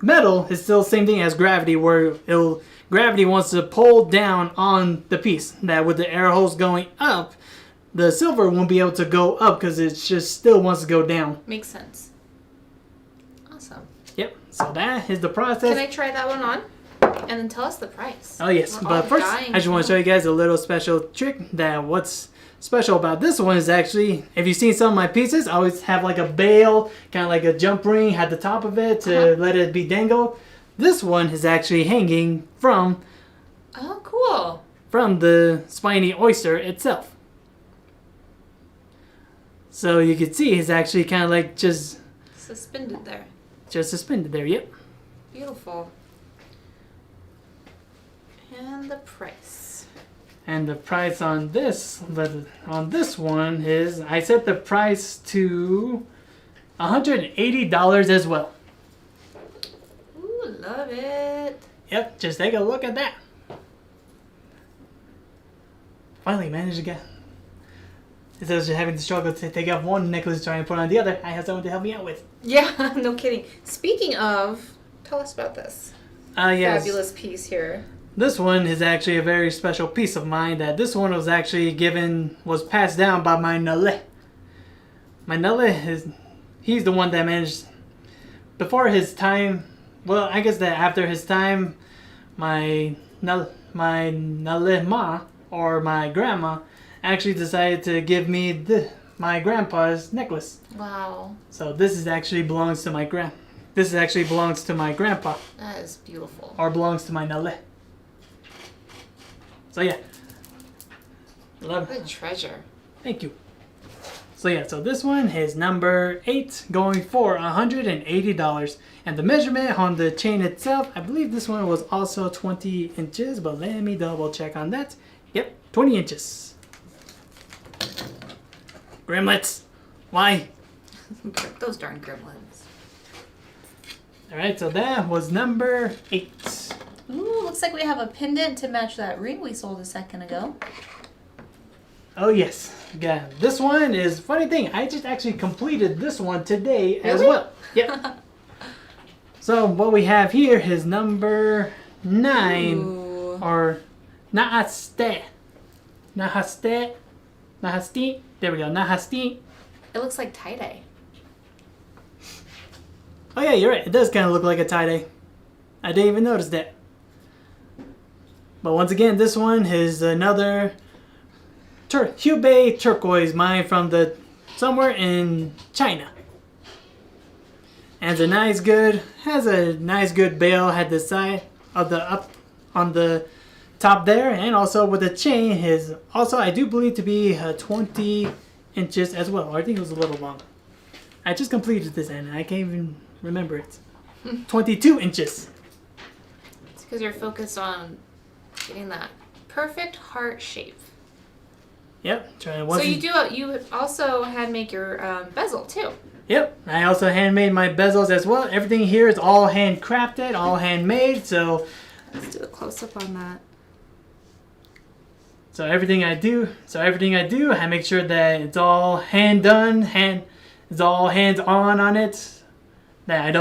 metal is still the same thing as gravity, where gravity wants to pull down on the piece. That with the air holes going up, the silver won't be able to go up because it just still wants to go down. Makes sense. Awesome. Yep. So that is the process. Can I try that one on? And then tell us the price. Oh yes, but first I just want to show you guys a little special trick. That what's special about this one is actually, if you've seen some of my pieces, I always have like a bail, kind of like a jump ring at the top of it to let it be dangled. This one is actually hanging from the spiny oyster itself. So you can see it's actually kind of like just suspended there. Yep. Beautiful. And the price. And the price on this one is, I set the price to $180 as well. Ooh, love it. Yep, just take a look at that. Finally managed to get. Instead of just having to struggle to take off one necklace trying to put on the other, I have someone to help me out with. Yeah, no kidding. Speaking of, tell us about this Yes. fabulous piece here. This one is actually a very special piece of mine. That this one was actually was passed down by my Nale. My Nale he's the one that managed, before his time, well, I guess that after his time, my Nale Ma, or my grandma, actually decided to give me my grandpa's necklace. Wow. So this actually belongs to my grandpa. That is beautiful. Or belongs to my Nale. So yeah. Love What a treasure. Thank you. So yeah, so this one is number 8, going for $180. And the measurement on the chain itself, I believe this one was also 20 inches, but let me double check on that. Yep, 20 inches. Grimlets. Why? Those darn gremlins. Alright, so that was number 8. Ooh, looks like we have a pendant to match that ring we sold a second ago. Oh yes. Yeah, this one is, funny thing, I just actually completed this one today as Really? well. Yep. So what we have here is number 9. Ooh. Or Nahasti. There we go. Nahasti. It looks like tie-dye. Oh yeah, you're right. It does kind of look like a tie-dye. I didn't even notice that. But once again, this one is another Hubei turquoise mine from somewhere in China. And has a nice good bail at the side of up on the top there, and also with the chain is also, I do believe, to be 20 inches as well. Or I think it was a little long. I just completed this and I can't even remember it. 22 inches. It's because you're focused on getting that perfect heart shape. Yep. You also hand make your bezel too. Yep. I also handmade my bezels as well. Everything here is all handcrafted, all handmade. So let's do a close up on that. So everything I do, I make sure that it's all hand done, it's all hands on it. That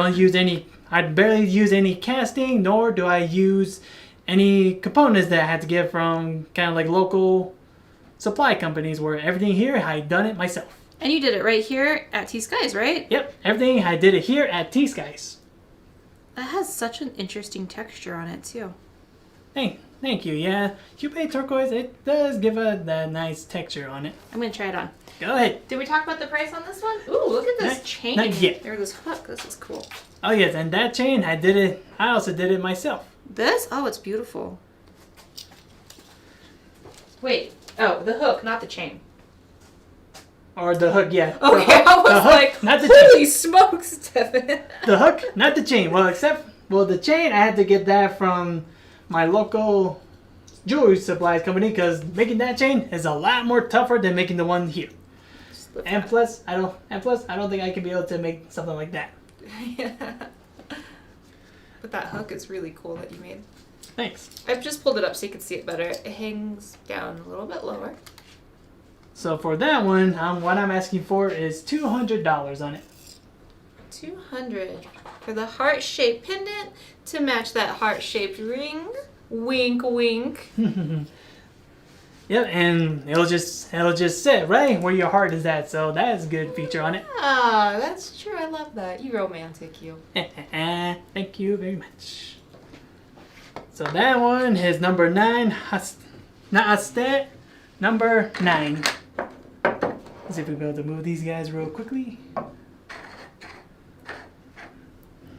I barely use any casting, nor do I use any components that I had to get from kind of like local supply companies, where everything here, I done it myself. And you did it right here at T.Skies, right? Yep, everything I did it here at T.Skies. It has such an interesting texture on it too. Thank you. Yeah, Hubei turquoise, it does give that nice texture on it. I'm gonna try it on. Go ahead. Did we talk about the price on this one? Ooh, look at this chain. Not yet. There's this hook. This is cool. Oh yes, and that chain, I also did it myself. This? Oh, it's beautiful. Wait. Oh, the hook, not the chain. Or the hook, yeah. Okay, I was like, not the holy smokes, Devin. The hook, not the chain. Well, the chain, I had to get that from my local jewelry supplies company, because making that chain is a lot more tougher than making the one here. And plus, I don't think I can be able to make something like that. Yeah. But that hook is really cool that you made. Thanks. I've just pulled it up so you can see it better. It hangs down a little bit lower. So for that one, what I'm asking for is $200 on it. $200 for the heart-shaped pendant to match that heart-shaped ring. Wink, wink. Yep, and it'll just sit right where your heart is at. So that is a good feature on it. Ah, that's true. I love that. You romantic, you. Thank you very much. So that one is number 9. Naaste, number 9. Let's see if we'll be able to move these guys real quickly.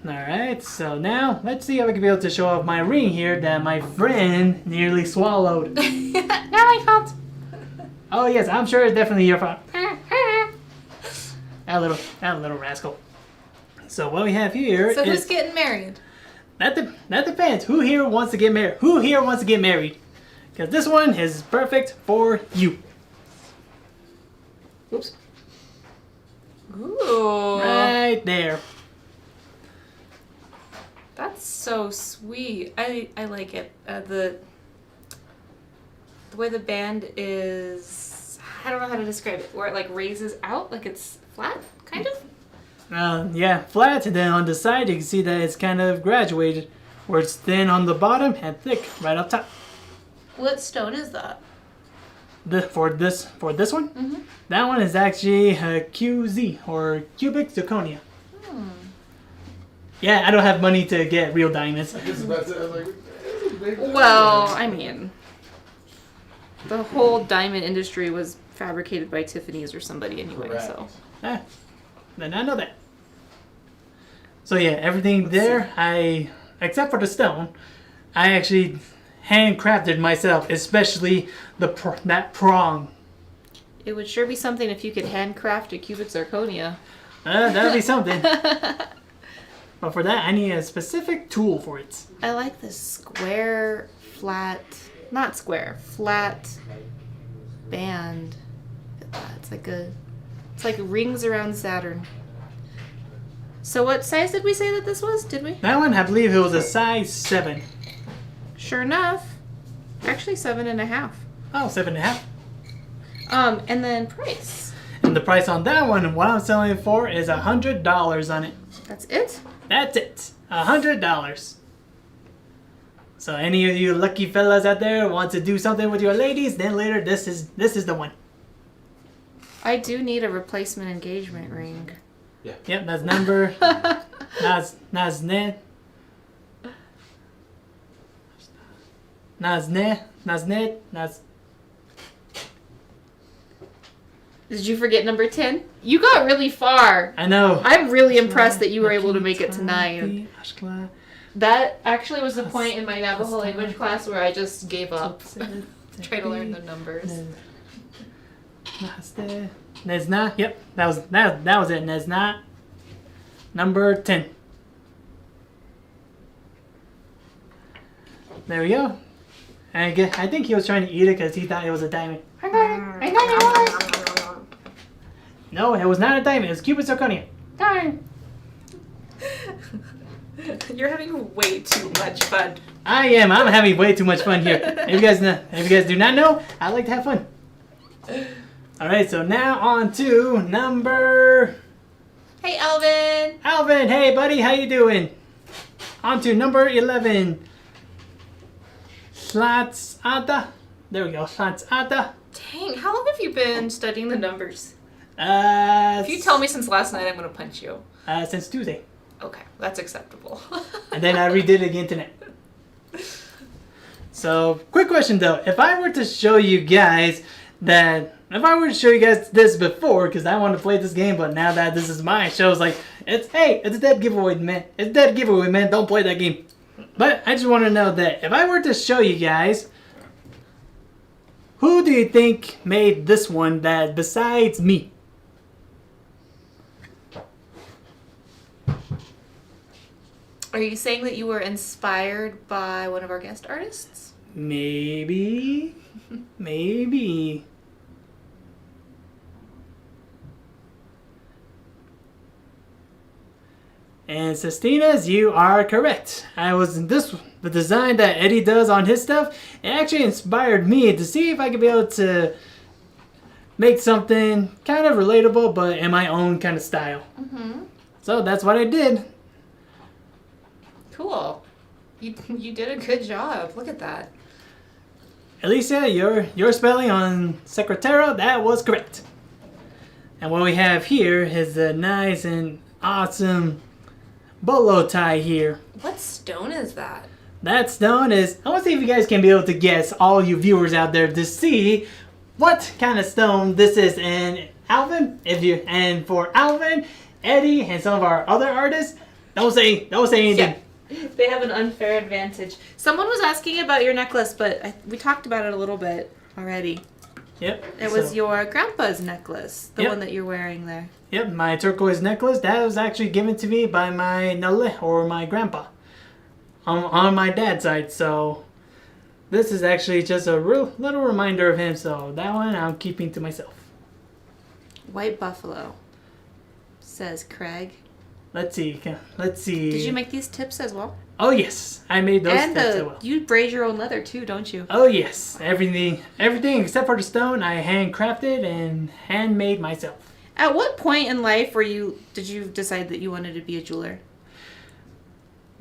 Alright, so now let's see if I can be able to show off my ring here that my friend nearly swallowed. Not my fault. Oh yes, I'm sure it's definitely your fault. That little rascal. So what we have here So is... who's getting married? That depends. Who here wants to get married? Because this one is perfect for you. Oops. Ooh. Right there. That's so sweet. I like it. The way the band is, I don't know how to describe it, where it like raises out, like it's flat, kind of. Yeah, flat, and then on the side you can see that it's kind of graduated, where it's thin on the bottom and thick right up top. What stone is that? For this one, Mm-hmm. that one is actually a QZ or cubic zirconia. Yeah, I don't have money to get real diamonds. I was about to, I was like, "It's a big Well, diamond." I mean, the whole diamond industry was fabricated by Tiffany's or somebody anyway, Correct. so. Then I know that. So yeah, everything there, except for the stone, I actually handcrafted myself, especially that prong. It would sure be something if you could handcraft a cubic zirconia. That'd be something. But for that, I need a specific tool for it. I like this square, flat, not square, flat band. It's like rings around Saturn. So what size did we say that this was? Did we? That one, I believe it was a size 7. Sure enough. Actually 7.5. Oh, 7.5. And then price. And the price on that one, what I'm selling it for, is $100 on it. That's it? That's it. $100. So any of you lucky fellas out there want to do something with your ladies, then later this is the one. I do need a replacement engagement ring. Yep, that's number. Nazne. Did you forget number 10? You got really far. I know. I'm really impressed that you were able to make it to 9. That actually was the point in my Navajo language class where I just gave up trying to learn the numbers. Nezna. Yep, that was it. Nezna. Number 10. There we go. I think he was trying to eat it because he thought it was a diamond. I know it was. No, it was not a diamond. It was cubic zirconia. Darn. You're having way too much fun. I am. I'm having way too much fun here. If you guys do not know, I like to have fun. All right, so now on to number. Hey, Alvin. Alvin, hey buddy, how you doing? On to number 11. Slatsada. There we go. Slatsada. Dang, how long have you been studying the numbers? If If you tell me since last night, I'm going to punch you. Since Tuesday. Okay, that's acceptable. And then I redid it again tonight. So, quick question though. If I were to show you guys this before, because I want to play this game, but now that this is my show, it's like, it's a dead giveaway, man. It's a dead giveaway, man. Don't play that game. But I just want to know that if I were to show you guys, who do you think made this one that besides me? Are you saying that you were inspired by one of our guest artists? Maybe. Maybe. And Sestinas, you are correct. The design that Eddie does on his stuff, it actually inspired me to see if I could be able to make something kind of relatable, but in my own kind of style. Mm-hmm. So that's what I did. Cool. You did a good job. Look at that. Alicia, your spelling on Secretero, that was correct. And what we have here is a nice and awesome bolo tie here. What stone is that? That stone is, I want to see if you guys can be able to guess, all you viewers out there, to see what kind of stone this is. And Alvin, and for Alvin, Eddie, and some of our other artists, don't say anything. Yeah. They have an unfair advantage. Someone was asking about your necklace, but we talked about it a little bit already. Yep. It was your grandpa's necklace, the one that you're wearing there. Yep, my turquoise necklace. That was actually given to me by my Nale, or my grandpa, on my dad's side. So This is actually just a real little reminder of him, so that one I'm keeping to myself. White buffalo, says Craig. Let's see. Did you make these tips as well? Oh yes, I made those And tips as well. you braid your own leather too, don't you? Oh yes, everything except for the stone I handcrafted and handmade myself. At what point in life did you decide that you wanted to be a jeweler?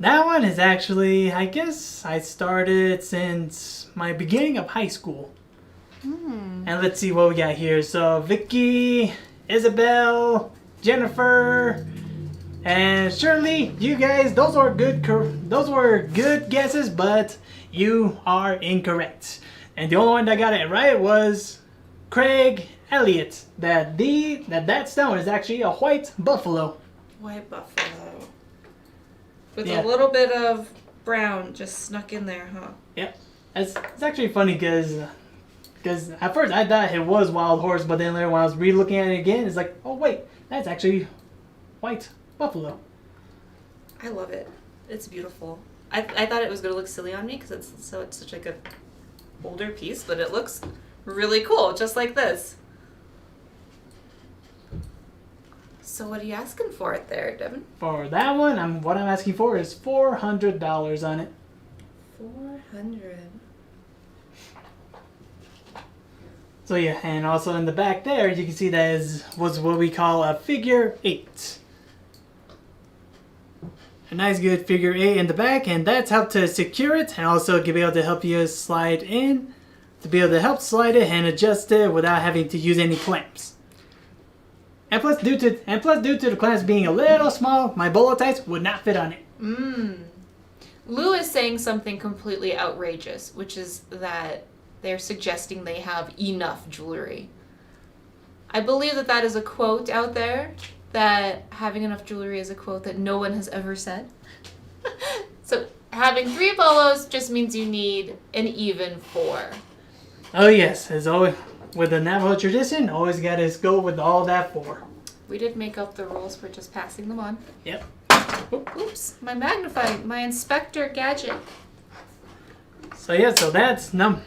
That one is actually, I guess, I started since my beginning of high school. And let's see what we got here. So Vicky, Isabel, Jennifer, and Shirley, you guys, those were good guesses, but you are incorrect. And the only one that got it right was Craig Elliott. That stone is actually a white buffalo. White buffalo. With Yeah. a little bit of brown just snuck in there, huh? Yep. It's actually funny because at first I thought it was wild horse, but then later when I was re-looking at it again, it's like, oh wait, that's actually white buffalo. I love it. It's beautiful. I thought it was going to look silly on me because it's such like a older piece, but it looks really cool, just like this. So what are you asking for it there, Devin? For that one, what I'm asking for is $400 on it. 400. So yeah, and also in the back there, you can see that was what we call a figure 8. A nice good figure 8 in the back, and that's how to secure it, and also to be able to help you slide in, to be able to help slide it and adjust it without having to use any clamps. And plus, due to the clamps being a little small, my bolo ties would not fit on it. Lou is saying something completely outrageous, which is that they're suggesting they have enough jewelry. I believe that is a quote out there, that having enough jewelry is a quote that no one has ever said. So having 3 bolos just means you need an even 4. Oh yes, as always, with the Navajo tradition, always gotta go with all that 4. We did make up the rules, we're just passing them on. Yep. Oops, my inspector gadget. So yeah, so that's number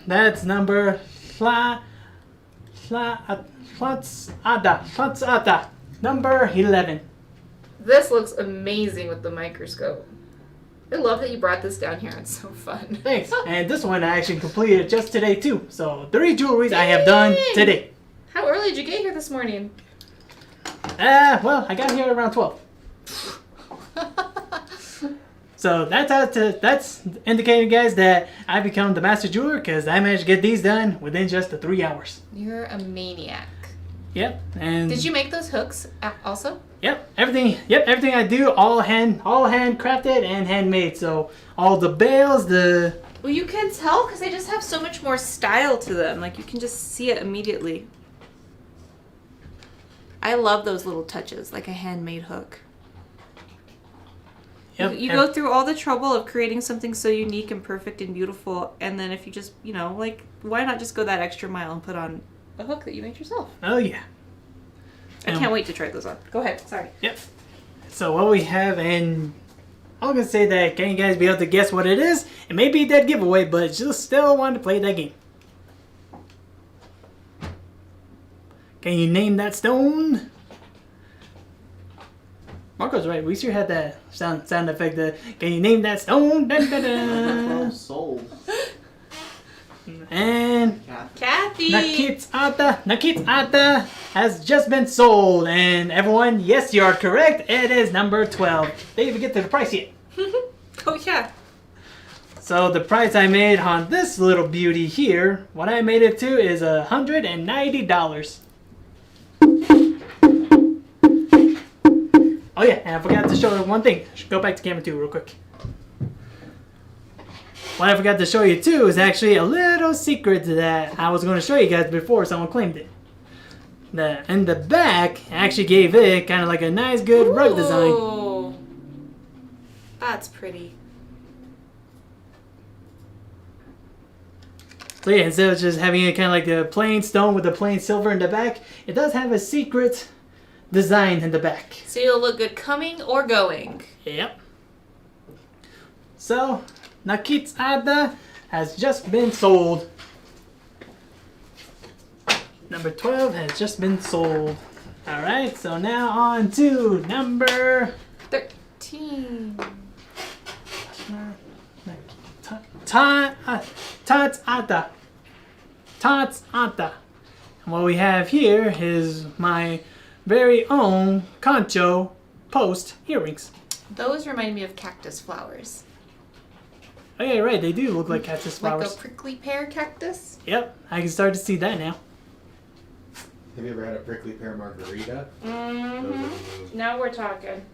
number 11. This looks amazing with the microscope. I love that you brought this down here. It's so fun. Thanks. And this one I actually completed just today too. So 3 jewelries I have done today. How early did you get here this morning? Well, I got here around 12. So that's indicating, guys, that I become the master jeweler because I managed to get these done within just the 3 hours. You're a maniac. Yep. And did you make those hooks also? Yep. Everything I do all handcrafted and handmade. So all the bales, Well, you can tell because they just have so much more style to them. Like you can just see it immediately. I love those little touches, like a handmade hook. Yep. You go through all the trouble of creating something so unique and perfect and beautiful, and then if you just, like, why not just go that extra mile and put on a hook that you made yourself? Oh yeah. I can't wait to try those on. Go ahead. Sorry. Yep. So what we have, and I'm gonna say that can you guys be able to guess what it is? It may be a dead giveaway, but just still want to play that game. Can you name that stone? Marco's right. We sure had that sound effect. Can you name that stone? Dun, dun, dun. Sold. And Kathy! Nakitsata has just been sold. And everyone, yes, you are correct. It is number 12. They didn't even get to the price yet. Oh, yeah. So the price I made on this little beauty here, what I made it to is $190. Oh yeah, and I forgot to show you one thing. Go back to camera 2 real quick. What I forgot to show you too is actually a little secret that I was going to show you guys before someone claimed it. In the back, I actually gave it kind of like a nice good rug design. Ooh. That's pretty. So yeah, instead of just having it kind of like a plain stone with a plain silver in the back, it does have a secret design in the back. So you'll look good coming or going. Yep. So, Nakitsada, has just been sold. Number 12 has just been sold. Alright, so now on to number 13. Tots Ata. And what we have here is my very own concho post earrings. Those remind me of cactus flowers. Oh yeah, right, they do look like cactus flowers. Like a prickly pear cactus? Yep, I can start to see that now. Have you ever had a prickly pear margarita? Mm-hmm. Those are the moves. Now we're talking.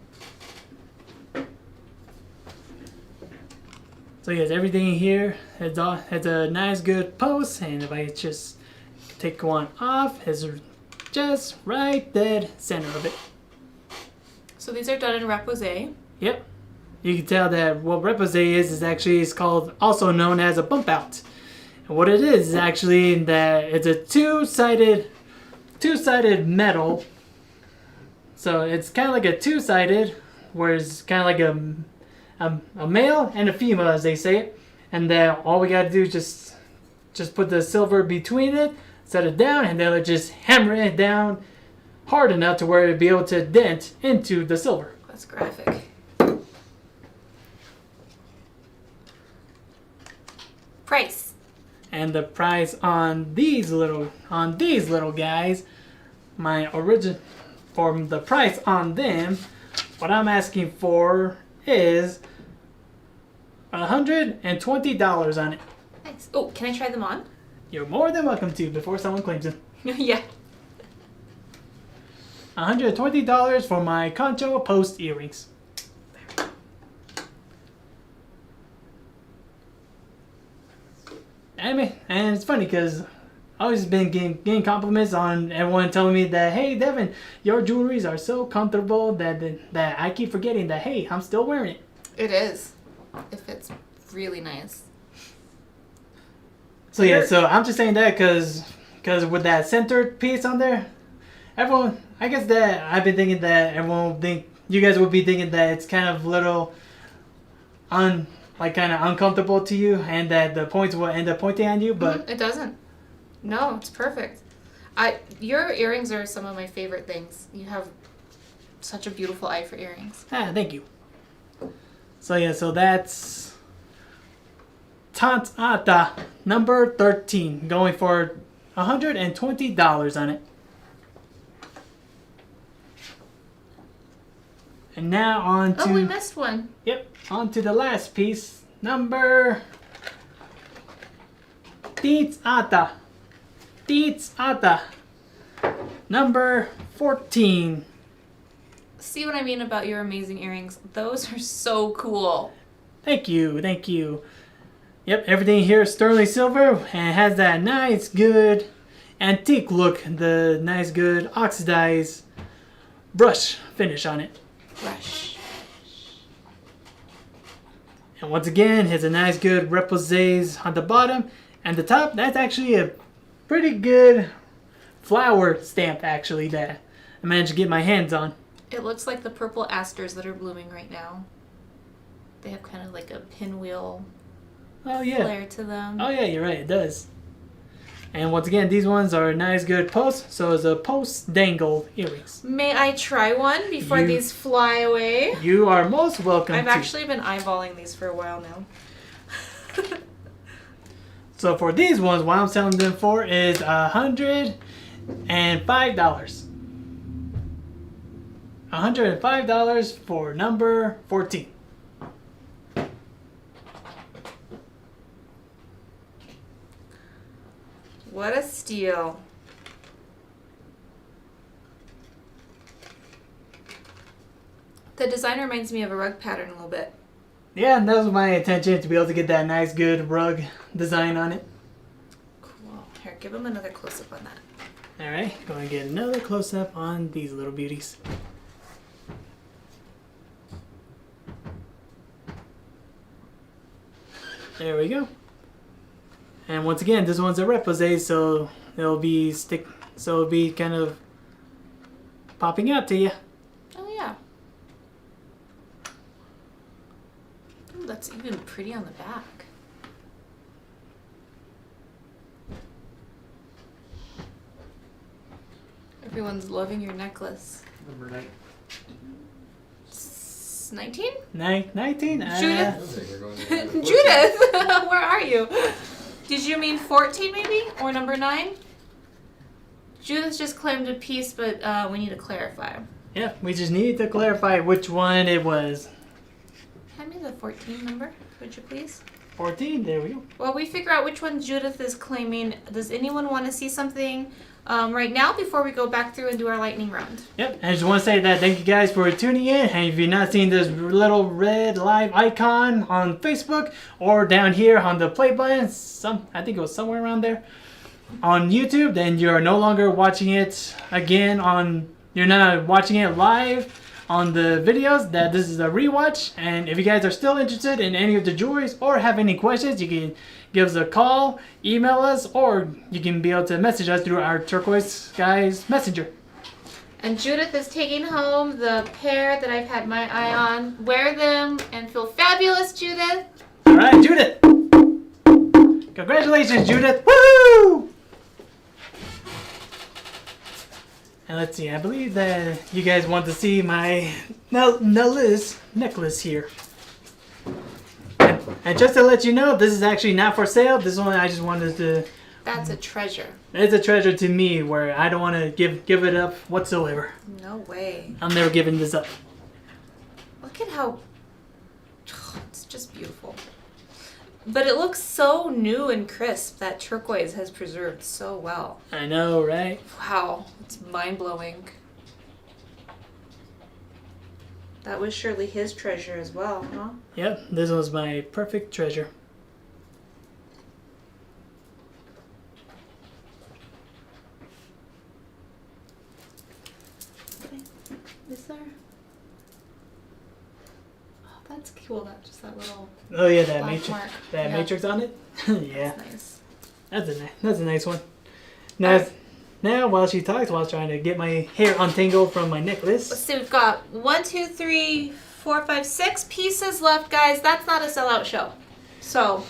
So yes, everything here has a nice good post, and if I just take one off, it's just right dead center of it. So these are done in repoussé. Yep. You can tell that what repoussé is actually called, also known as a bump out. And what it is actually that it's a two-sided metal. So it's kind of like a two-sided, where it's kind of like a male and a female, as they say it. And then all we gotta do is just put the silver between it, set it down, and then just hammer it down hard enough to where it'd be able to dent into the silver. That's graphic. Price. And the price on these little guys, for the price on them, what I'm asking for is $120 on it. Nice. Oh, can I try them on? You're more than welcome to before someone claims them. Yeah. $120 for my concho post earrings. And it's funny because I've always been getting compliments on everyone telling me that, hey Devin, your jewelries are so comfortable that I keep forgetting that, hey, I'm still wearing it. It is. It fits really nice. So yeah, so I'm just saying that because with that centered piece on there, everyone, I guess that I've been thinking that everyone will think, you guys will be thinking that it's kind of little kind of uncomfortable to you, and that the points will end up pointing on you, but It doesn't. No, it's perfect. Your earrings are some of my favorite things. You have such a beautiful eye for earrings. thank you. So yeah, so that's Tant Ata number 13, going for $120 on it. And now on to... Oh, we missed one. Yep, on to the last piece, number... Teets Ata, number 14. See what I mean about your amazing earrings? Those are so cool. Thank you. Yep, everything here is sterling silver and has that nice, good antique look, the nice, good oxidized brush finish on it. Brush. And once again, has a nice, good repoussés on the bottom, and the top, that's actually a pretty good flower stamp, actually, that I managed to get my hands on. It looks like the purple asters that are blooming right now. They have kind of like a pinwheel flair to them. Oh yeah, you're right, it does. And once again, these ones are nice, good posts, so it's a post dangle earrings. May I try one before these fly away? You are most welcome. I've actually been eyeballing these for a while now. So for these ones, what I'm selling them for is $105. $105 for number 14. What a steal. The design reminds me of a rug pattern a little bit. Yeah, and that was my intention, to be able to get that nice, good rug design on it. Cool. Here, give them another close-up on that. Alright, going to get another close-up on these little beauties. There we go. And once again, this one's a repoussé, so it'll be kind of popping out to you. Oh, yeah. Ooh, that's even pretty on the back. Everyone's loving your necklace. Number 9. 19? 19? Judith? Looks like we're going to number 14. Judith, where are you? Did you mean 14 maybe? Or number 9? Judith just claimed a piece, but we need to clarify. Yeah, we just need to clarify which one it was. Hand me the 14 number, would you please? 14, there we go. While we figure out which one Judith is claiming, does anyone want to see something right now before we go back through and do our lightning round? Yep, I just want to say that thank you guys for tuning in. And if you've not seen this little red live icon on Facebook or down here on the play button, I think it was somewhere around there, on YouTube, then you're no longer watching it again you're not watching it live on the videos, that this is a rewatch. And if you guys are still interested in any of the jewelries or have any questions, you can give us a call, email us, or you can be able to message us through our Turquoise Skies messenger. And Judith is taking home the pair that I've had my eye on. Wear them and feel fabulous, Judith. All right, Judith. Congratulations, Judith. Woo! And let's see, I believe that you guys want to see my necklace here. And just to let you know, this is actually not for sale. This one I just wanted to... That's a treasure. It's a treasure to me where I don't want to give it up whatsoever. No way. I'm never giving this up. Look at how... It's just beautiful. But it looks so new and crisp. That turquoise has preserved so well. I know, right? Wow. It's mind-blowing. That was surely his treasure as well, huh? Yep, this was my perfect treasure. Is there? Oh, that's cool. That just that little. Oh yeah, that black matrix. mark. That Yeah. matrix on it. Yeah, Nice. that's a nice one. Now while she talks, while I was trying to get my hair untangled from my necklace. Let's see. We've got 1, 2, 3, 4, 5, 6 pieces left, guys. That's not a sellout show. So.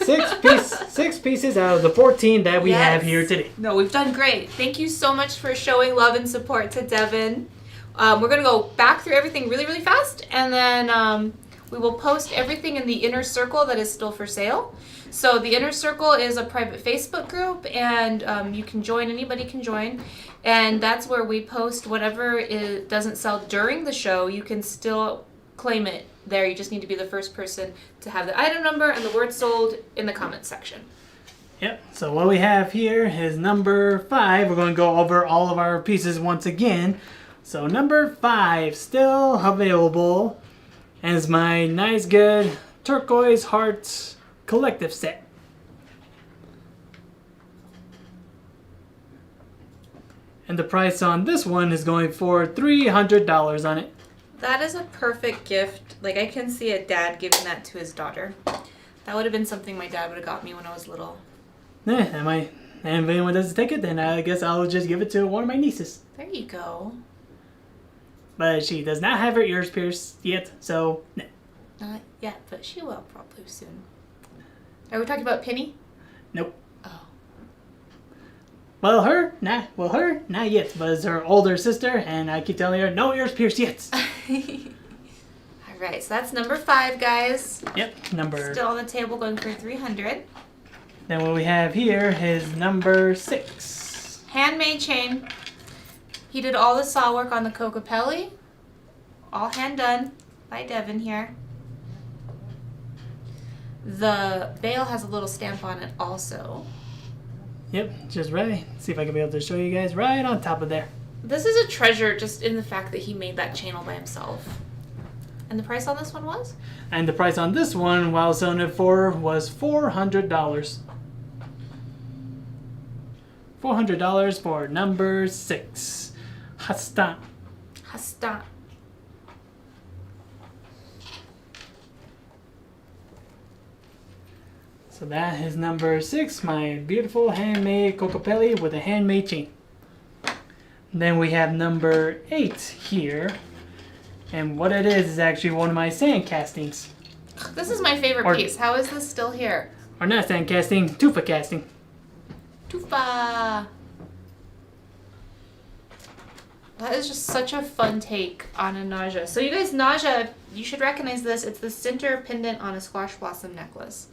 6 pieces out of the 14 that we have here today. No, we've done great. Thank you so much for showing love and support to Devin. We're going to go back through everything really, really fast, and then we will post everything in the inner circle that is still for sale. So the inner circle is a private Facebook group, and you can join. Anybody can join, and that's where we post whatever doesn't sell during the show. You can still claim it there. You just need to be the first person to have the item number and the word sold in the comments section. Yep, so what we have here is number 5. We're going to go over all of our pieces once again. So number 5, still available, and is my nice good Turquoise Hearts collective set. And the price on this one is going for $300 on it. That is a perfect gift. Like, I can see a dad giving that to his daughter. That would have been something my dad would have got me when I was little. And if anyone doesn't take it, then I guess I'll just give it to one of my nieces. There you go. But she does not have her ears pierced yet, so no. Not yet, but she will probably soon. Are we talking about Penny? Nope. Oh. Well, her, not yet, but it's her older sister, and I keep telling her, no ears pierced yet. Alright, so that's number 5, guys. Yep, number. Still on the table going for $300. Then what we have here is number 6. Handmade Chain. He did all the saw work on the Cocopelli. All hand done by Devin here. The bail has a little stamp on it also. Yep, just ready. See if I can be able to show you guys right on top of there. This is a treasure just in the fact that he made that chain all by himself. And the price on this one was? And the price on this one, while selling it for, was $400. $400 for number 6. Hasta. Hasta. So that is number 6, my beautiful handmade Cocopelli with a handmade chain. Then we have number 8 here. And what it is actually one of my sand castings. This is my favorite piece. How is this still here? Or not sand casting, tufa casting. Tufa. That is just such a fun take on a naja. So you guys, naja, you should recognize this. It's the center pendant on a squash blossom necklace.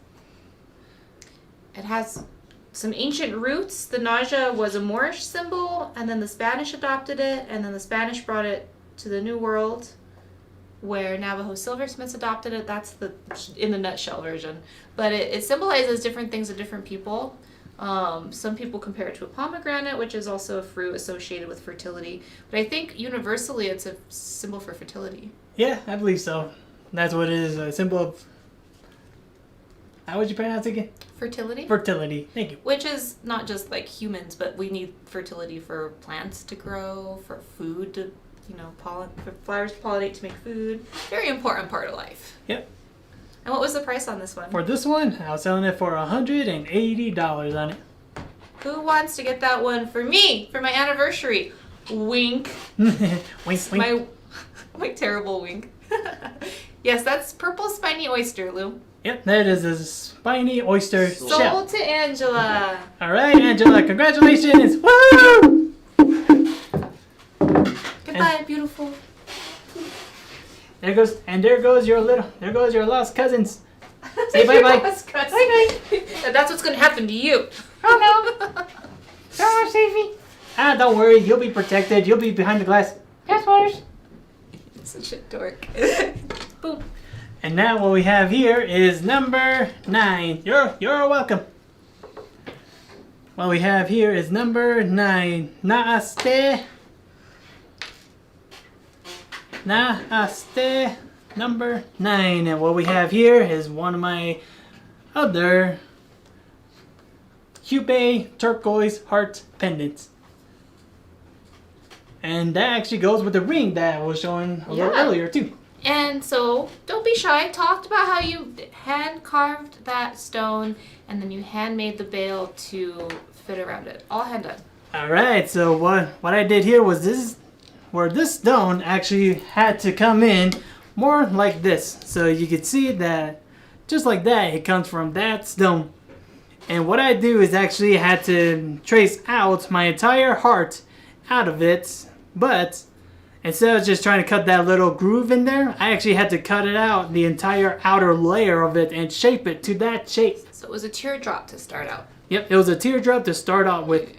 It has some ancient roots. The naja was a Moorish symbol, and then the Spanish adopted it, and then the Spanish brought it to the New World, where Navajo silversmiths adopted it. That's the in the nutshell version. But it symbolizes different things to different people. Some people compare it to a pomegranate, which is also a fruit associated with fertility. But I think universally it's a symbol for fertility. Yeah, I believe so. That's what it is, a symbol of... How would you pronounce it again? Fertility? Fertility. Thank you. Which is not just like humans, but we need fertility for plants to grow, for food to, for flowers to pollinate to make food. Very important part of life. Yep. And what was the price on this one? For this one, I was selling it for $180 on it. Who wants to get that one for me, for my anniversary? Wink. Wink, wink. My terrible wink. Yes, that's purple spiny oyster, Lou. Yep, that is a spiny oyster shell. Sold to Angela. All right, Angela, congratulations! Woo! Goodbye, beautiful. There goes your lost cousins. Say bye-bye. Bye-bye. That's what's going to happen to you. Oh no. Oh, Savvy. Don't worry, you'll be protected. You'll be behind the glass. Yes, Waters. Such a dork. Boom. And now what we have here is number 9. You're welcome. What we have here is number 9. Naaste. Naaste. Number 9. And what we have here is one of my other Cube turquoise heart pendants. And that actually goes with the ring that I was showing a little earlier too. And so, don't be shy. Talked about how you hand carved that stone and then you handmade the bail to fit around it. All hand done. Alright, so what I did here was this, where this stone actually had to come in more like this. So you could see that, just like that, it comes from that stone. And what I do is actually had to trace out my entire heart out of it, but instead of just trying to cut that little groove in there, I actually had to cut it out, the entire outer layer of it, and shape it to that shape. So it was a teardrop to start out. Yep, it was a teardrop to start out with.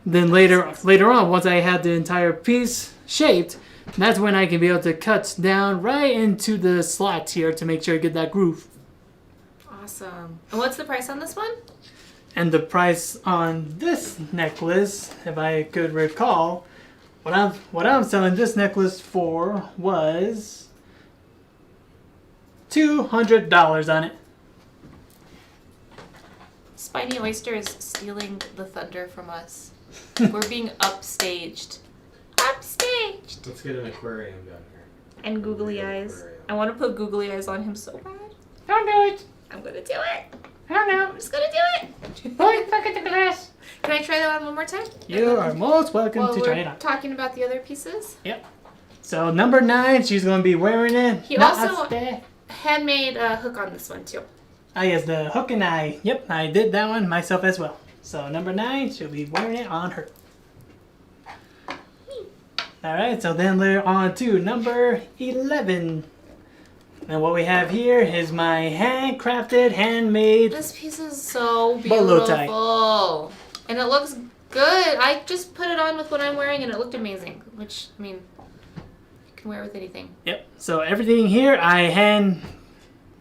Then later on, once I had the entire piece shaped, that's when I can be able to cut down right into the slots here to make sure I get that groove. Awesome. And what's the price on this one? And the price on this necklace, if I could recall, what I'm selling this necklace for was $200 on it. Spiny Oyster is stealing the thunder from us. We're being upstaged. Upstaged! Let's get an aquarium down here. And googly eyes. Aquarium. I want to put googly eyes on him so bad. Don't do it. I'm going to do it. I don't know. I'm just going to do it. Boy, look at the glass. Can I try that on one more time? You are most welcome While to we're try it out. talking about the other pieces. Yep. So number 9, she's going to be wearing it. He also handmade a hook on this one too. Ah, yes, the hook and eye. Yep, I did that one myself as well. So number 9, she'll be wearing it on her. Alright, so then we're on to number 11. And what we have here is my handcrafted, handmade... This piece is so Bolo tie. beautiful. And it looks good. I just put it on with what I'm wearing and it looked amazing. Which, I mean, you can wear it with anything. Yep, so everything here,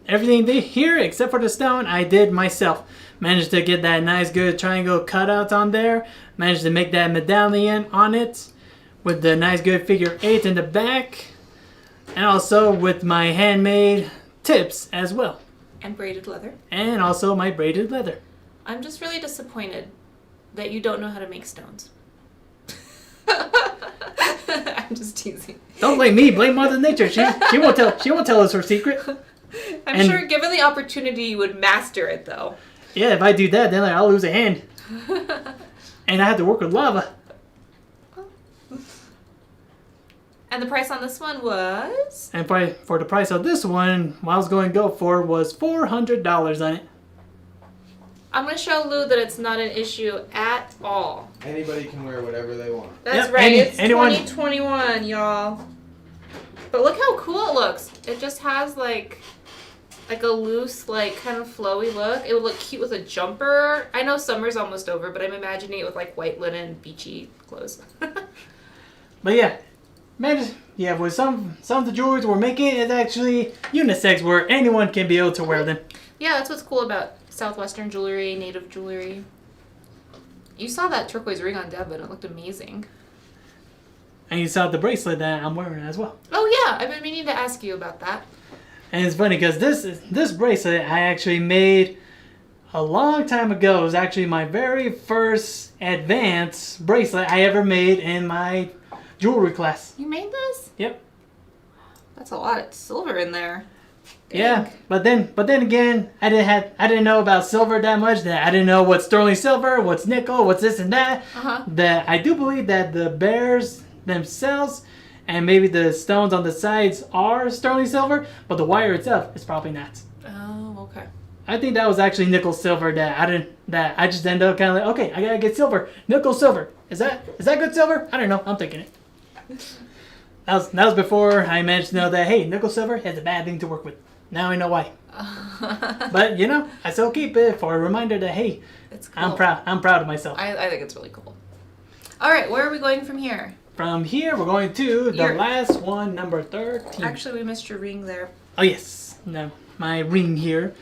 everything here except for the stone, I did myself. Managed to get that nice good triangle cutout on there. Managed to make that medallion on it with the nice good figure 8 in the back. And also with my handmade tips as well. And braided leather. And also my braided leather. I'm just really disappointed that you don't know how to make stones. I'm just teasing. Don't blame me, blame Mother Nature. She won't tell us her secret. I'm sure given the opportunity you would master it though. Yeah, if I do that, then I'll lose a hand. And I have to work with lava. And the price on this one was? And for the price of this one, what I was going to go for was $400 on it. I'm going to show Lou that it's not an issue at all. Anybody can wear whatever they want. That's Yep, right. It's anyone. 2021, y'all. But look how cool it looks. It just has like a loose, like kind of flowy look. It would look cute with a jumper. I know summer's almost over, but I'm imagining it with like white linen, beachy clothes. But yeah, man, yeah, with some of the jewelries we're making is actually unisex, where anyone can be able to wear them. Yeah, that's what's cool about Southwestern jewelry, native jewelry. You saw that turquoise ring on Devin. It looked amazing. And you saw the bracelet that I'm wearing as well. Oh yeah, I've been meaning to ask you about that. And it's funny because this bracelet I actually made a long time ago. It was actually my very first advanced bracelet I ever made in my jewelry class. You made this? Yep. That's a lot of silver in there. Dang. Yeah, but then again, I didn't know about silver that much. That I didn't know what's sterling silver, what's nickel, what's this and that. That I do believe that the bears themselves and maybe the stones on the sides are sterling silver, but the wire itself is probably not. Oh, okay. I think that was actually nickel silver that I just ended up kind of like, okay, I gotta get silver, nickel silver. Is that good silver? I don't know. I'm thinking it. That was before I managed to know that hey, nickel silver is a bad thing to work with. Now I know why. But you know, I still keep it for a reminder that hey, It's cool. I'm proud of myself. I think it's really cool. All right, where are we going from here? From here, we're going to the last one, number 13. Actually, we missed your ring there. Oh yes, no, my ring here.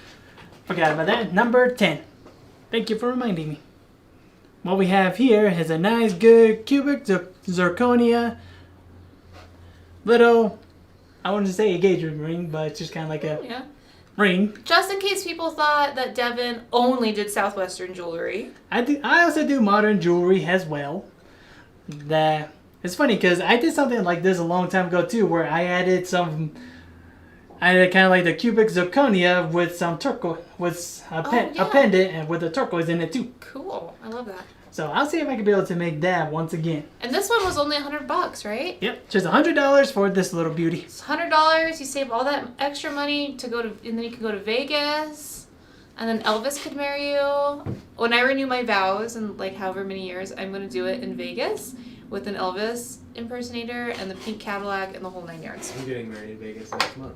Forgot about that. Number 10. Thank you for reminding me. What we have here is a nice, good cubic zirconia little, I wanted to say engagement ring, but it's just kind of like a ring. Just in case people thought that Devin only did Southwestern jewelry. I also do modern jewelry as well. It's funny because I did something like this a long time ago too, where I added kind of like the cubic zirconia with some turquoise, with a pendant and with a turquoise in it too. Cool, I love that. So I'll see if I can be able to make that once again. And this one was only $100, right? Yep, just $100 for this little beauty. It's $100. You save all that extra money to go to, and then you can go to Vegas, and then Elvis could marry you. When I renew my vows in like however many years, I'm gonna do it in Vegas with an Elvis impersonator and the pink Cadillac and the whole 9 yards. I'm getting married in Vegas next month.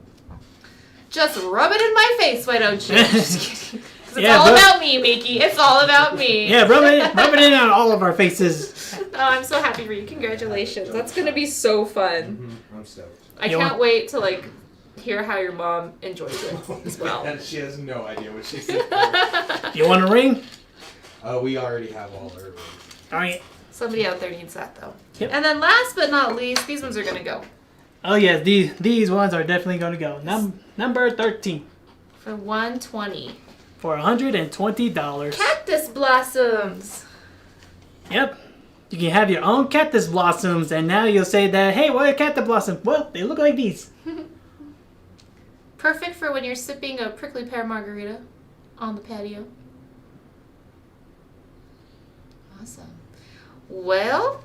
Just rub it in my face, why don't you? Just kidding. It's all about me, Mickey. It's all about me. Yeah, rub it in on all of our faces. Oh, I'm so happy for you. Congratulations. That's going to be so fun. Mm-hmm. I'm stoked. I can't wait to like hear how your mom enjoys it as well. And she has no idea what she said. You want a ring? We already have all our rings. All right. Somebody out there needs that though. Yep. And then last but not least, these ones are going to go. Oh yes, these ones are definitely going to go. Number 13. For $120. For $120. Cactus blossoms. Yep. You can have your own cactus blossoms, and now you'll say that, hey, what are cactus blossoms? Well, they look like these. Perfect for when you're sipping a prickly pear margarita on the patio. Awesome. Well,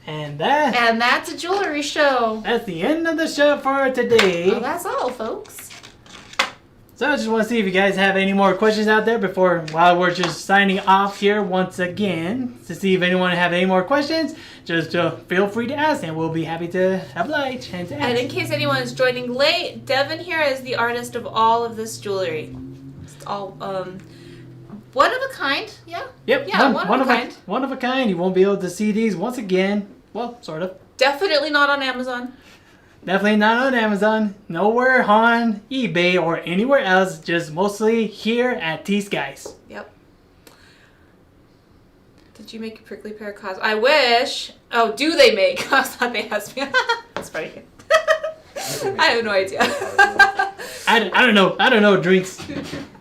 and that's a jewelry show. That's the end of the show for today. Well, that's all, folks. So I just want to see if you guys have any more questions out there while we're just signing off here once again. To see if anyone have any more questions, just feel free to ask and we'll be happy to oblige and to answer. And in case anyone is joining late, Devin here is the artist of all of this jewelry. It's all one of a kind, yeah? Yep, yeah, one of a kind. One of a kind. You won't be able to see these once again. Well, sort of. Definitely not on Amazon. Definitely not on Amazon. Nowhere on eBay or anywhere else. Just mostly here at T.Skies. Yep. Did you make a prickly pear cosplay? I wish. Oh, do they make? I thought they asked me. That's funny. I have no idea. I don't know. I don't know drinks.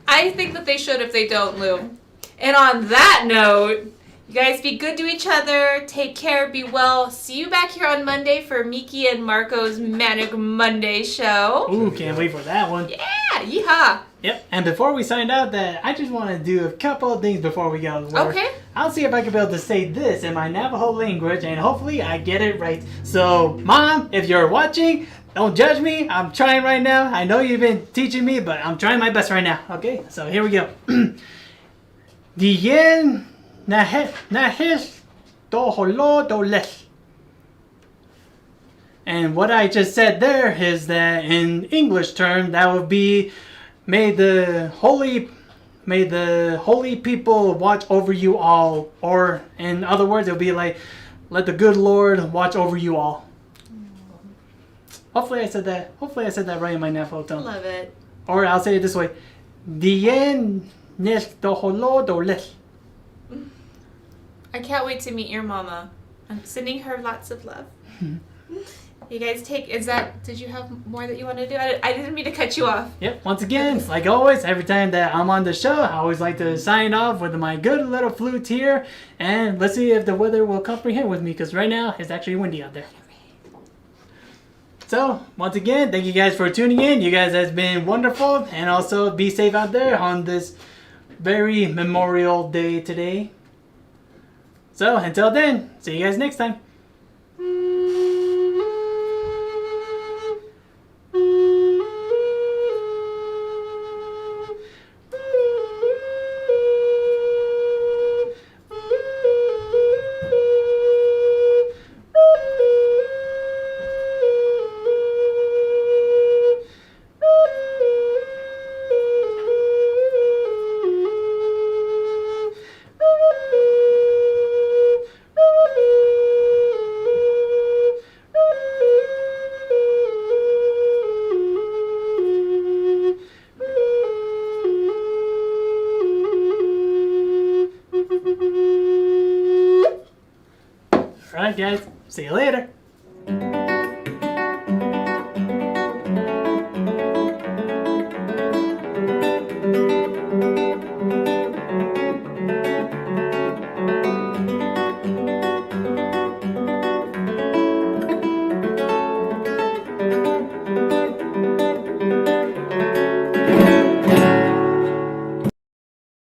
I think that they should if they don't, Lou. And on that note, you guys be good to each other. Take care. Be well. See you back here on Monday for Miki and Marco's Manic Monday show. Ooh, can't wait for that one. Yeah, yeehaw. Yep. And before we sign out, I just want to do a couple of things before we go. Okay. I'll see if I can be able to say this in my Navajo language, and hopefully I get it right. So, Mom, if you're watching, don't judge me. I'm trying right now. I know you've been teaching me, but I'm trying my best right now. Okay? So here we go. Dien nahis do holo do les. And what I just said there is that in English term, that would be, may the holy people watch over you all. Or in other words, it would be like, let the good Lord watch over you all. Hopefully I said that right in my Navajo tone. Love it. Or I'll say it this way. Dien nes do holo do les. I can't wait to meet your mama. I'm sending her lots of love. You guys did you have more that you want to do? I didn't mean to cut you off. Yep, once again, like always, every time that I'm on the show, I always like to sign off with my good little flute here. And let's see if the weather will comprehend with me, because right now it's actually windy out there. So, once again, thank you guys for tuning in. You guys have been wonderful. And also, be safe out there on this very Memorial Day today. So, until then, see you guys next time. Alright guys, see you later.